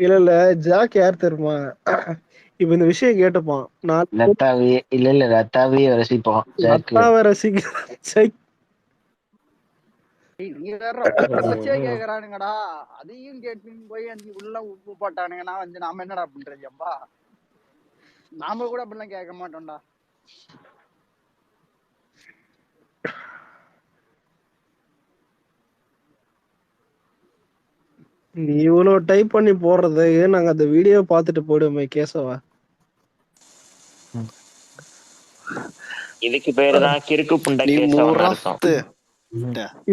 இல்ல ஜாக் யார் தெரியுமா, இப்ப இந்த விஷயம் கேட்டுப்பான். நீ வேற கேக்குறானுங்கடா, அதையும் கேட்டுன்னு போய் உள்ள உப்பு போட்டானுங்கன்னா வந்து நாம என்னடா பண்றது? அப்பா நாம கூட அப்படிலாம் கேட்க மாட்டோம்டா. நீ இவ்வளவு டைப் பண்ணி போடுறது நாங்க அந்த வீடியோ பார்த்துட்டு போயிடுவோமே கேசவா. இதுக்கு பேரு தான் கிறுக்கு புண்டை கேசவனா இருக்கும்.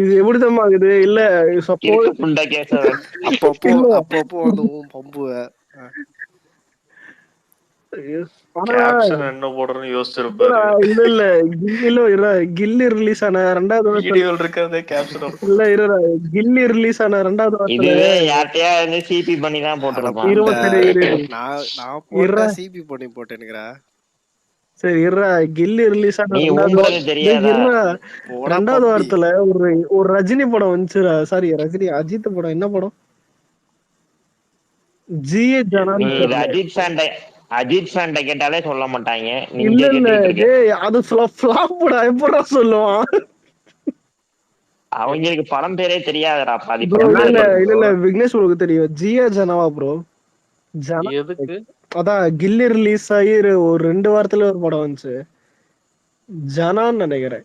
இது எப்படிதான் ஆகுது? இல்ல சப்போஸ் அப்பப்போ வந்து பம்புவ கேப்ஷன் என்ன போடுறேன்னு யோசிச்சிருப்பாரு. இல்ல கில்லி ரிலீஸ் ஆன 2வது வீடியோல இருக்கிறதே கேப்ஷன். இல்ல கில்லி ரிலீஸ் ஆன 2வது இதுவே யார்ட்டையா வந்து சிபி பண்ணி தான் போட்டுருப்பான். நான் போட்டா சிபி பண்ணி போட்டேனுக்குறேன். சரி கில்லி ரிலீஸ் ஆன நீ ஊம்புறது தெரியாதா? 2வது வாரத்துல ஒரு ரஜினி படம் வந்துச்சுடா. சாரி ரஜினி அஜித் படம். என்ன படம்? ஜிஏ ஜனா. அஜித் ஃபேன் கேட்டாலே சொல்ல மாட்டாங்க. இல்ல அது ஃப்ளாப்டா. எப்படா சொல்லுவான்? அவங்களுக்கு படம் பேரே தெரியாதுடா. இல்ல விக்னேஷ் உங்களுக்கு தெரியும். ஜிஏ ஜனாவா ப்ரோ? எதுக்கு? அதான் கில்லி ரிலீஸ் ஆகி ஒரு 2 வாரத்துல ஒரு படம் வந்துச்சு. ஜனான்னு நினைக்கிறேன்.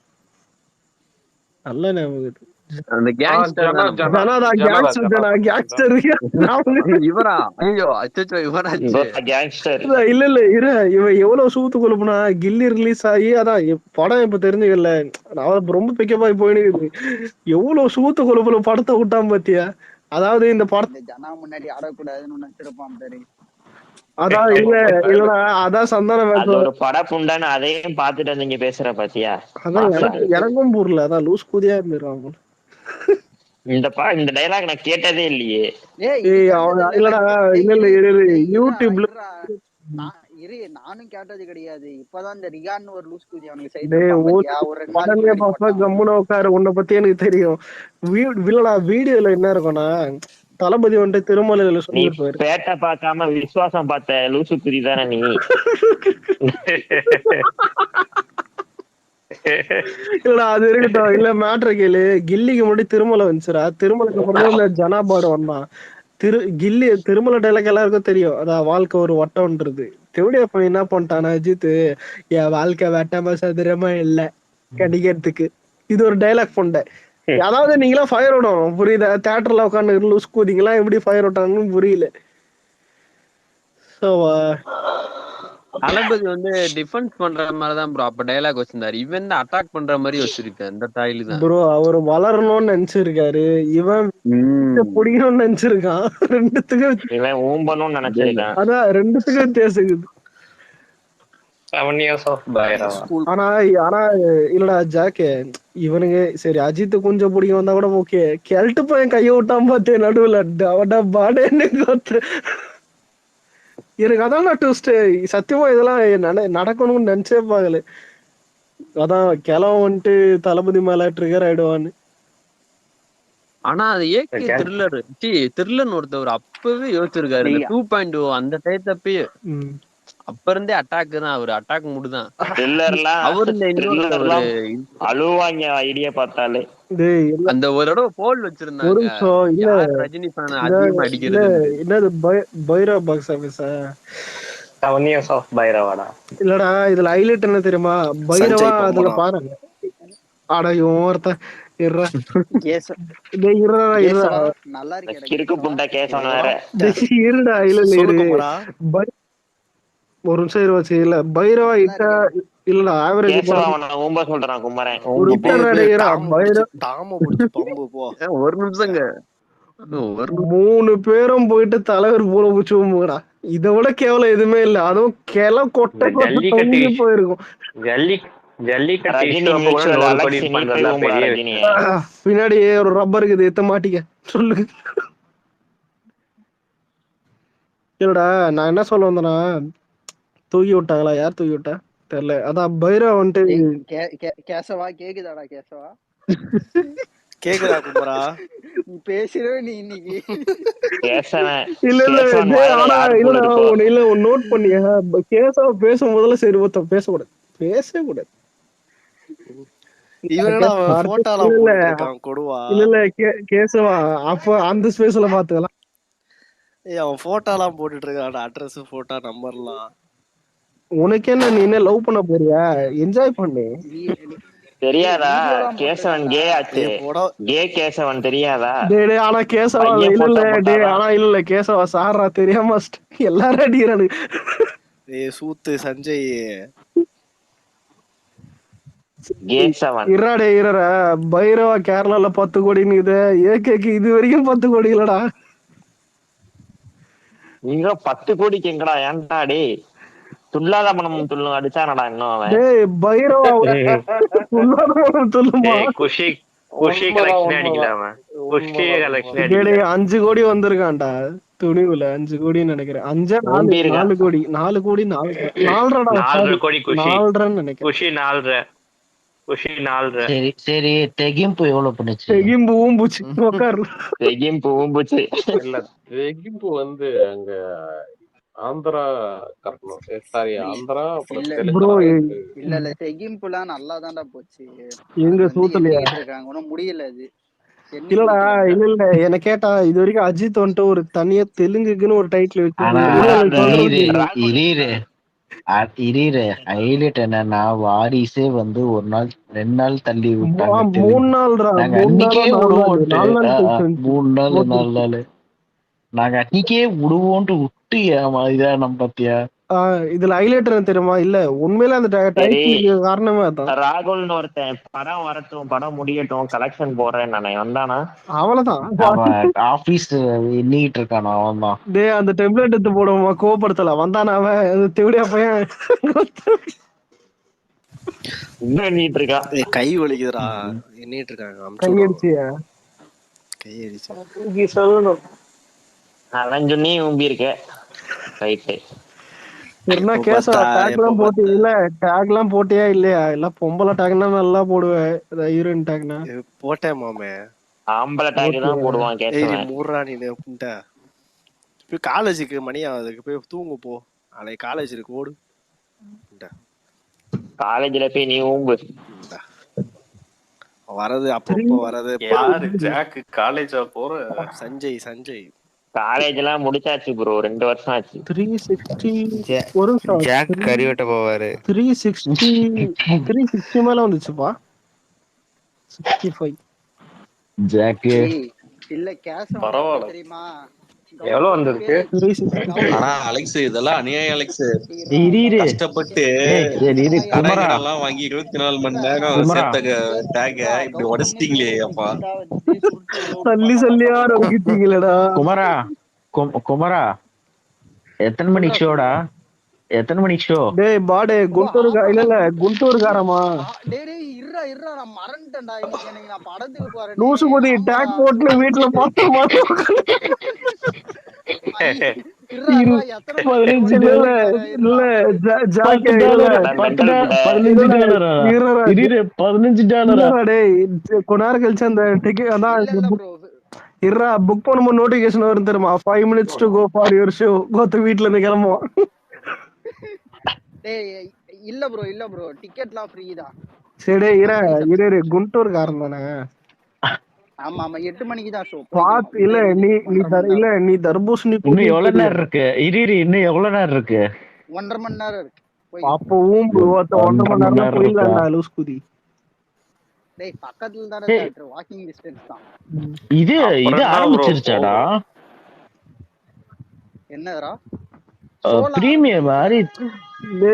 நல்ல ஞாபகம். அந்த கேங்ஸ்டர் இவரா? ஐயோ அச்சச்சோ இவராச்சு. இல்ல இவன் எவ்வளவு சூத்து கொழுப்புனா கில்லி ரிலீஸ் ஆகி அதான் படம் இப்ப தெரிஞ்சுக்கல. அவன் ரொம்ப பிக்கப்பாய் போயிடுது. எவ்வளவு சூத்து கொழுப்புல படத்தை விட்டான் பாத்தியா? அதாவது இந்த படத்தை ஜனா முன்னாடி ஆடக்கூடாதுன்னு நினைச்சிருப்பான் பேரு. அதான் இல்லடா அதான் சந்தானம் ஒரு படப்புண்டான்னு அதையும் பாத்துட்டு நீங்க பேசுற பாத்தியா? அதான் எனக்கும் புரியல. அதான் லூஸ் கூதியா இருந்துருவாங்க. இந்த டயலாக் நான் கேட்டதே இல்லையே. இல்லடா இல்ல யூடியூப்ல நானும் கேட்டது கிடையாது. இப்பதான் இந்த ரியான் ஒரு லூஸ் கூதி அவனுக்கு சைடு கம்முன உட்காரு. உன்னை பத்தி எனக்கு தெரியும். இல்லடா வீடியோல என்ன இருக்கும்னா தளபதி வந்துட்டு திருமலையில சொல்லிருப்பாரு. பேட்டை பார்க்காம விசுவாசம் பார்த்த லூசு கூதி தானே நீ? இல்லடா அது இருக்கட்டும். இல்ல மேட்ரு கேளு. கில்லிக்கு முன்னாடி திருமலை வந்துச்சுரா. திருமலைக்கு அப்புறம் ஜனாபாடு வந்தான். கில்லி திருமலை டைலாக் எல்லாருக்கும் தெரியும். அதான் வாழ்க்கை ஒரு வட்டம்ன்றது. தெவடி அப்ப என்ன பண்ணிட்டானா அஜித், என் வாழ்க்கை வட்டமா சதுரமா இல்ல கடிக்கிறதுக்கு. இது ஒரு டைலாக் பண்ணேன். அதாவது நீங்களாம் ஃபயர் விடணும். புரியுதா? தியேட்டர்ல உட்காந்து லூஸ் கூதிங்களா எப்படி ஃபயர் விட்டாங்கன்னு புரியல. தளபதி வந்து டிஃபென்ஸ் பண்ற மாதிரிதான் ப்ரோ அப்ப டயலாக் வச்சிருந்தாரு. இவன் தான் அட்டாக் பண்ற மாதிரி வச்சிருக்கேன். இந்த தாயில தான் ப்ரோ அவர் வளரணும்னு நினைச்சிருக்காரு. இவன் பிடிக்கணும்னு நினைச்சிருக்கான். இவன் ஊம்பணும்னு நினைச்சிருக்கான். அதான் ரெண்டுத்துக்கும் வித்தியாசம். ஆனா இல்லடா ஜாக்கே இவனுங்க சரி அஜித் கொஞ்சம் பிடிக்கும் வந்தா கூட ஓகே. கெல்ட்டு பையன் கைய விட்டான் பார்த்தேன் நடுவுல. எனக்கு அதான் ட்விஸ்ட். சத்தியமா இதெல்லாம் நடக்கணும்னு நினைச்சே பாக்கல. அதான் கிளவன் வந்துட்டு தளபதி மேல ட்ரிகர் ஆயிடுவான்னு. ஆனா அது ஏகே த்ரில்லர் ஒருத்தவர் அப்பவே யோசிச்சிருக்காரு. 2.0 அந்த டயத்தப்பயே அப்ப இருந்தே அட்டாக் தான். அவரு அட்டாக் மூடுதான். அவரு அழுவாங்க ஐடியா பார்த்தாலே. அந்த ஒரு தடவை போல் வச்சிருந்தாங்க. ரஜினி ஃபேன் அதிகமா அடிக்கிறது. என்னது பைரவ பாக்ஸ் ஆபீஸா? இல்லடா இதுல ஹைலைட் என்ன தெரியுமா? பைரவா அதுல பாருங்க. ஆடா ஒருத்த இருடா இல்ல ஒரு நிமிஷம் வச்சு இல்ல பைரவா இல்லடா ஆவரேஜ் சொல்றான் குமரன். ஒரு நிமிஷங்க 3 பேரும் போயிட்டு தலைவர் பூல பூச்சுடா. இதை விட கேவலம் எதுவுமே இல்ல. அதுவும் கிளை கொட்டை போயிருக்கும். பின்னாடி ஒரு ரப்பர் இருக்குது எத்த மாட்டிக்க சொல்லு. இல்லடா நான் என்ன சொல்ல வந்தேன்னா தூக்கி விட்டாங்களா? யார் தூக்கி விட்டா தெரியல. அதான் பைரவா வந்துட்டு கேசவா கேக்குதாடா? கேசவா கேக்குதா குமரா? நீ பேசுறவே நீ இன்னைக்கு இல்ல நோட் பண்ணியா? கேசவா பேசும் போதெல்லாம் சரி ஒருத்தன் பேசக்கூடாது. பேசவே கூடாது. இல்ல கேசவா அப்ப அந்த ஸ்பேஸ்ல பாத்துக்கலாம். அவன் போட்டோலாம் போட்டுட்டு இருக்கான். அட்ரஸ் போட்டோ நம்பர்லாம். உனக்கு என்ன நீ என்ன லவ் பண்ண போறியா? என்ஜாய் பண்ணு. தெரியாதா? கேசவன் கே ஆச்சு. கே கேசவன் தெரியாதா? ஆனா கேசவா இல்ல கேசவா சாரா தெரியாம எல்லாரும் அடிக்கிறானு. சூத்து சஞ்சய் இறாடே இறற பைரவா கேரளால 10 கோடின்னு இது ஏகேக்கு இது வரைக்கும் 10 கோடி இல்லடா. நீங்க 10 கோடிக்கு எங்கடா ஏன்டா டே துல்லாத மனம் துள்ளும் அடிச்சானடா இன்னும் அவன். டேய் பைரவா துல்லாத மனம் துள்ளுமா? குஷி கலெக்ஷனே அடிக்கல அவன். குஷி கலெக்ஷனே அடிக்கல. 5 கோடி வந்திருக்கான்டா துணிவுல. 5 கோடின்னு நினைக்கிறேன். 4 கோடி 4 கோடி 4 கோடி குஷி 4 நினைக்கிறேன். குஷி 4. சரி சரி தெகிம்பு எவ்வளவு பண்ணுச்சு? தெகிம்பு ஊம்புச்சு உட்காரு. தெகிம்பு ஊம்புச்சு இல்ல தெகிம்பு வந்து அங்க ஆந்திரா கட்டணும். சாரி ஆந்திரா இல்ல தெகிம்புலாம் நல்லா தான்டா போச்சு. எங்க சூத்துலயா இருக்காங்க ஒன்னும் முடியல. அது இல்லடா இல்ல என்ன கேட்டா இது வரைக்கும் அஜித் வந்துட்டு ஒரு தனியா தெலுங்குக்குன்னு ஒரு டைட்டில் ஹைலைட் என்னன்னா வாரிசே வந்து 1 நாள் 2 நாள் தள்ளி விட்டாங்க. 3 நாள்டா. அன்னைக்கே விடுவோம். 3 நாள் 4 நாள் நாங்க அன்னைக்கே விடுவோன்ட்டு விட்டு இதா நம்ம பாத்தியா. இதுல ஹைலைட்டர் தெரியுமா? இல்ல உண்மையில அந்த டைட்டில் காரணமே அதான். ராகுல்னு ஒருத்தன் படம் வரட்டும் படம் முடியட்டும் கலெக்ஷன் போறேன் நானே வந்தானா அவ்வளவுதான். ஆபீஸ் எண்ணிட்டு இருக்கானா அவன் தான். டேய் அந்த டெம்ப்ளேட் எடுத்து போடுவோமா கோபப்படுத்தல வந்தானா அவன் தேவடியா பையன் எண்ணிட்டு இருக்கா. கை வலிக்குதுடா எண்ணிட்டு இருக்காங்க. கை அடிச்சு சொல்லணும் அதான் சொன்னி ஊம்பி இருக்க. ரைட்டு டேக்லாம் போட்டியா இல்லையா? இல்ல பொம்பளை டேக்னா நல்லா போடுவேன். ஹீரோயின் டேக்னா போட்டேன் மாமே. ஆம்பளை டேக் தான் போடுவான். கேட்கலாம் மூடுறா நீ புண்டா. போய் காலேஜுக்கு மணி ஆகுதுக்கு போய் தூங்கு போ. நாளைக்கு காலேஜ் இருக்கு ஓடு. காலேஜ்ல போய் நீ ஊம்பு. வரது அப்பப்போ வரது. யாரு ஜாக் காலேஜா போற? சஞ்சய் காலேஜ் எல்லாம் முடிச்சாச்சு ப்ரோ. 2 வருஷம் ஆச்சு. 360 ஒரு ஜாக் கறிவெட்ட போவாரு. 360 மேல வந்துச்சுப்பா. 65 ஜாக் இல்ல கேஷ் பரவாயில்ல தெரியுமா? எவ்வளவு வந்திருக்கு? ஆனா அலெக்ஸ் இதெல்லாம் அநியாயம் அலெக்ஸ். கஷ்டப்பட்டு எல்லாம் வாங்கி 24 மணி நேரம் சேர்த்த டேக இப்படி உடைச்சிட்டீங்களே அப்பா. சொல்லியா ரகிட்டீங்களடா. குமரா எத்தனை மணிக்கு ஷோடா? எத்தனை மணிக்கு ஷோ? டேய் பாடே குண்டூர்காரமா? டேய் இருடா நான் மறந்துட்டேன்டா. இன்னைக்கு நான் படத்துக்கு போறேன். லூசுமதி டாக் போட்டு வீட்ல பார்த்தா கொஞ்ச நேரம் கழிச்சு அந்த டிக்கெட் அதான் புக் பண்ணும்போது நோட்டிபிகேஷன் வரும் தெரியுமா? 5 minutes to go for your show. கோத்த வீட்ல இருந்து கிளம்புவோம். இல்ல ப்ரோ டிக்கெட்லாம் ஃப்ரீ தான். சரி இரு குண்டூர் காரன் தானே? ஆமா 8 மணிக்கு தான் ஷோ. பாத்து இல்ல நீ தர்பூசணி இன்னும் எவ்வளவு நேரம் இருக்கு? இன்னும் எவ்வளவு நேரம் இருக்கு? 1.5 மணி நேரம் இருக்கு. அப்போ 1.5 மணி நேரம் போயிடலாம்டா லூஸ் குதி. டேய் பக்கத்துல தான தியேட்டர், வாக்கிங் டிஸ்டன்ஸ் தான். இது ஆரம்பிச்சிருச்சாடா? என்னடா பிரீமியம் மாதிரி வந்து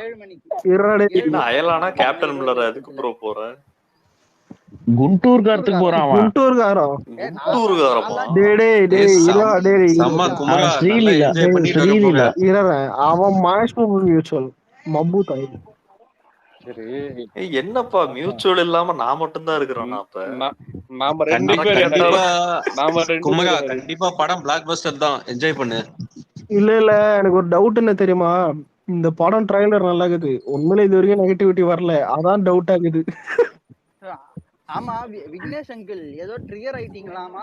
7 மணிக்கு. என்ன அயலானா கேப்டன் மில்லர் அதுக்கு ப்ரோ போற? குண்டூர்காரத்துக்கு போறான். அவன் என்னப்பா மியூச்சுவல் இல்லாம நான் மட்டும் தான் இருக்கிறேன். நாம ரெண்டு கண்டிப்பா படம் பிளாக் பஸ்டர் தான். என்ஜாய் பண்ணு. இல்ல எனக்கு ஒரு டவுட் என்ன தெரியுமா? இந்த படம் ட்ரைலர் நல்லா இருக்குது. உண்மையில இது வரைக்கும் நெகட்டிவிட்டி வரல. அதான் டவுட் ஆகுது. ஆமா விக்னேஷ் அங்கிள் ஏதோ ட்ரிகர் ஆயிட்டீங்களாமா?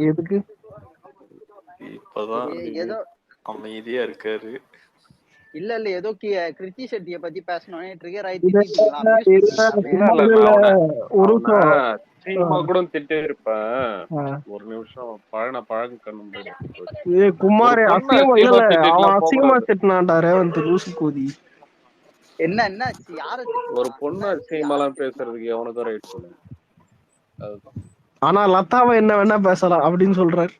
எதுக்கு? இப்பதான் ஏதோ அமைதியா இருக்காரு. இல்ல ஏதோ கிருத்தி செட்டியை பத்தி பேசணும்னே ட்ரிகர் ஆயிட்டீங்களா? சினிமா கூட திட்டே இருப்பேன். ஒரு நிமிஷம் பழகு கண்ணு. குமார் அசிங்கமா திட்டினான்டா ரேவந்த் லூசு கூதி. என்னாச்சு? யார ஒரு பொண்ணு அசிங்கமாலாம் பேசுறதுக்கு எவனுக்கும் ரைட் சொல்லு. ஆனா லதாவை என்ன வேணா பேசலாம் அப்படின்னு சொல்றாரு.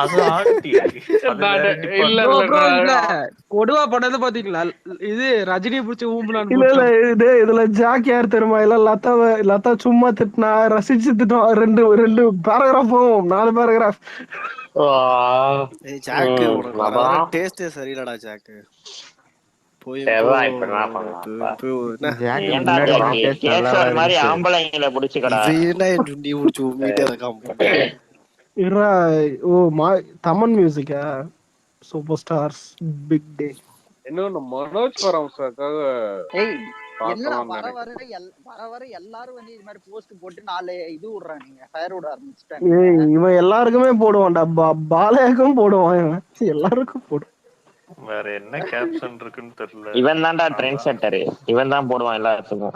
அது ஆர்டி அது வேற இல்ல டிபார்ட்மெண்ட். இல்ல கொடுவா பண்ணது பாத்தீங்களா? இது ரஜினியை பிடிச்ச ஊம்பலான்னு இல்ல இல்ல இதுல ஜாக் யார் தெரியுமா? இல்ல லதா சும்மா திட்டினா ரசிச்சு திட்டோம். ரெண்டு பேராகிராஃப் போகும், 4 பேராகிராஃப். ஜாக்கு உனக்கு வர வர டேஸ்டே சரியில்லடா ஜாக்கு. போய் தமன் மியூசிக்கா சூப்பர் ஸ்டார்ஸ் பிக் டே. இன்னொன்னு மனோஜ் பரமசாக்காக என்னடா வர வர எல்லாரும் வந்து இது மாதிரி போஸ்ட் போட்டு 4 இது விடுறாங்க, ஃபயர் விட ஆரம்பிச்சுட்டாங்க. இவன் எல்லாருக்குமே போடுவான்டா, பாலையாக்கும் போடுவான், இவன் எல்லாருக்கும் போடுவான். வேற என்ன கேப்ஷன் இருக்குன்னு தெரியல. இவன் தான்டா ட்ரெண்ட் செட்டர், இவன் தான் போடுவான் எல்லாத்துக்கும்.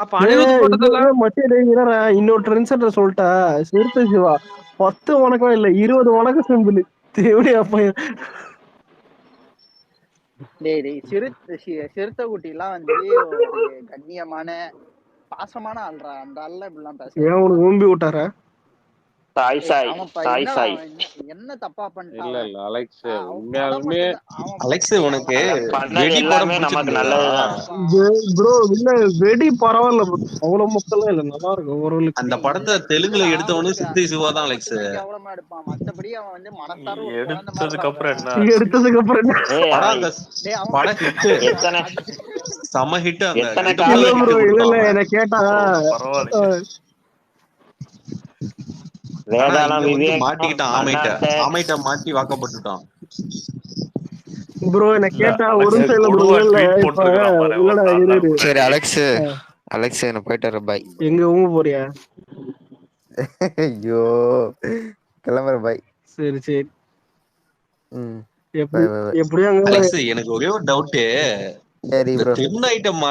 இன்னொரு ட்ரெண்ட் செட்டர் சொல்லிட்டா சிறுத்தை சிவா 10 வணக்கம் இல்ல 20 வணக்கம் சிம்பிள் தேவடியா பையன். சிறுத்தை குட்டி எல்லாம் வந்து ஒரு கண்ணியமான பாசமான ஆள்றா. அந்த ஆள்லாம் இப்படிலாம் பேச ஏன் உனக்கு ஊம்பி விட்டாரா? என்ன தப்பா பண்ணிட்டான்? இல்ல அலெக்ஸ் உண்மையாலுமே அலெக்ஸ் உனக்கு ப்ரோ இல்ல வெடி பரவாயில்ல, அவ்வளவு மக்களும் இல்ல, நல்லா இருக்கும். ஒரு அந்த படத்தை தெலுங்குல எடுத்தவனு சித்தி சிவா தான் அலெக்ஸ். கேவலமா எடுப்பான். மத்தபடி அவன் வந்து மனசார எடுத்ததுக்கு அப்புறம் படம் ஹிட், செம ஹிட். இல்ல என்ன கேட்டா மாட்டிக்கிட்டான், ஆமைட்ட மாட்டி வாக்கப்பட்டுட்டான். ப்ரோ என்ன கேட்டா ஒரு சரி அலெக்ஸ் என்ன போயிட்டு பாய். எங்க ஊங்க போறியா? ஐயோ கிளம்புற பாய். சரி எப்படியும் எனக்கு ஒரே ஒரு டவுட். சரி ப்ரோ, தென் ஐட்டம்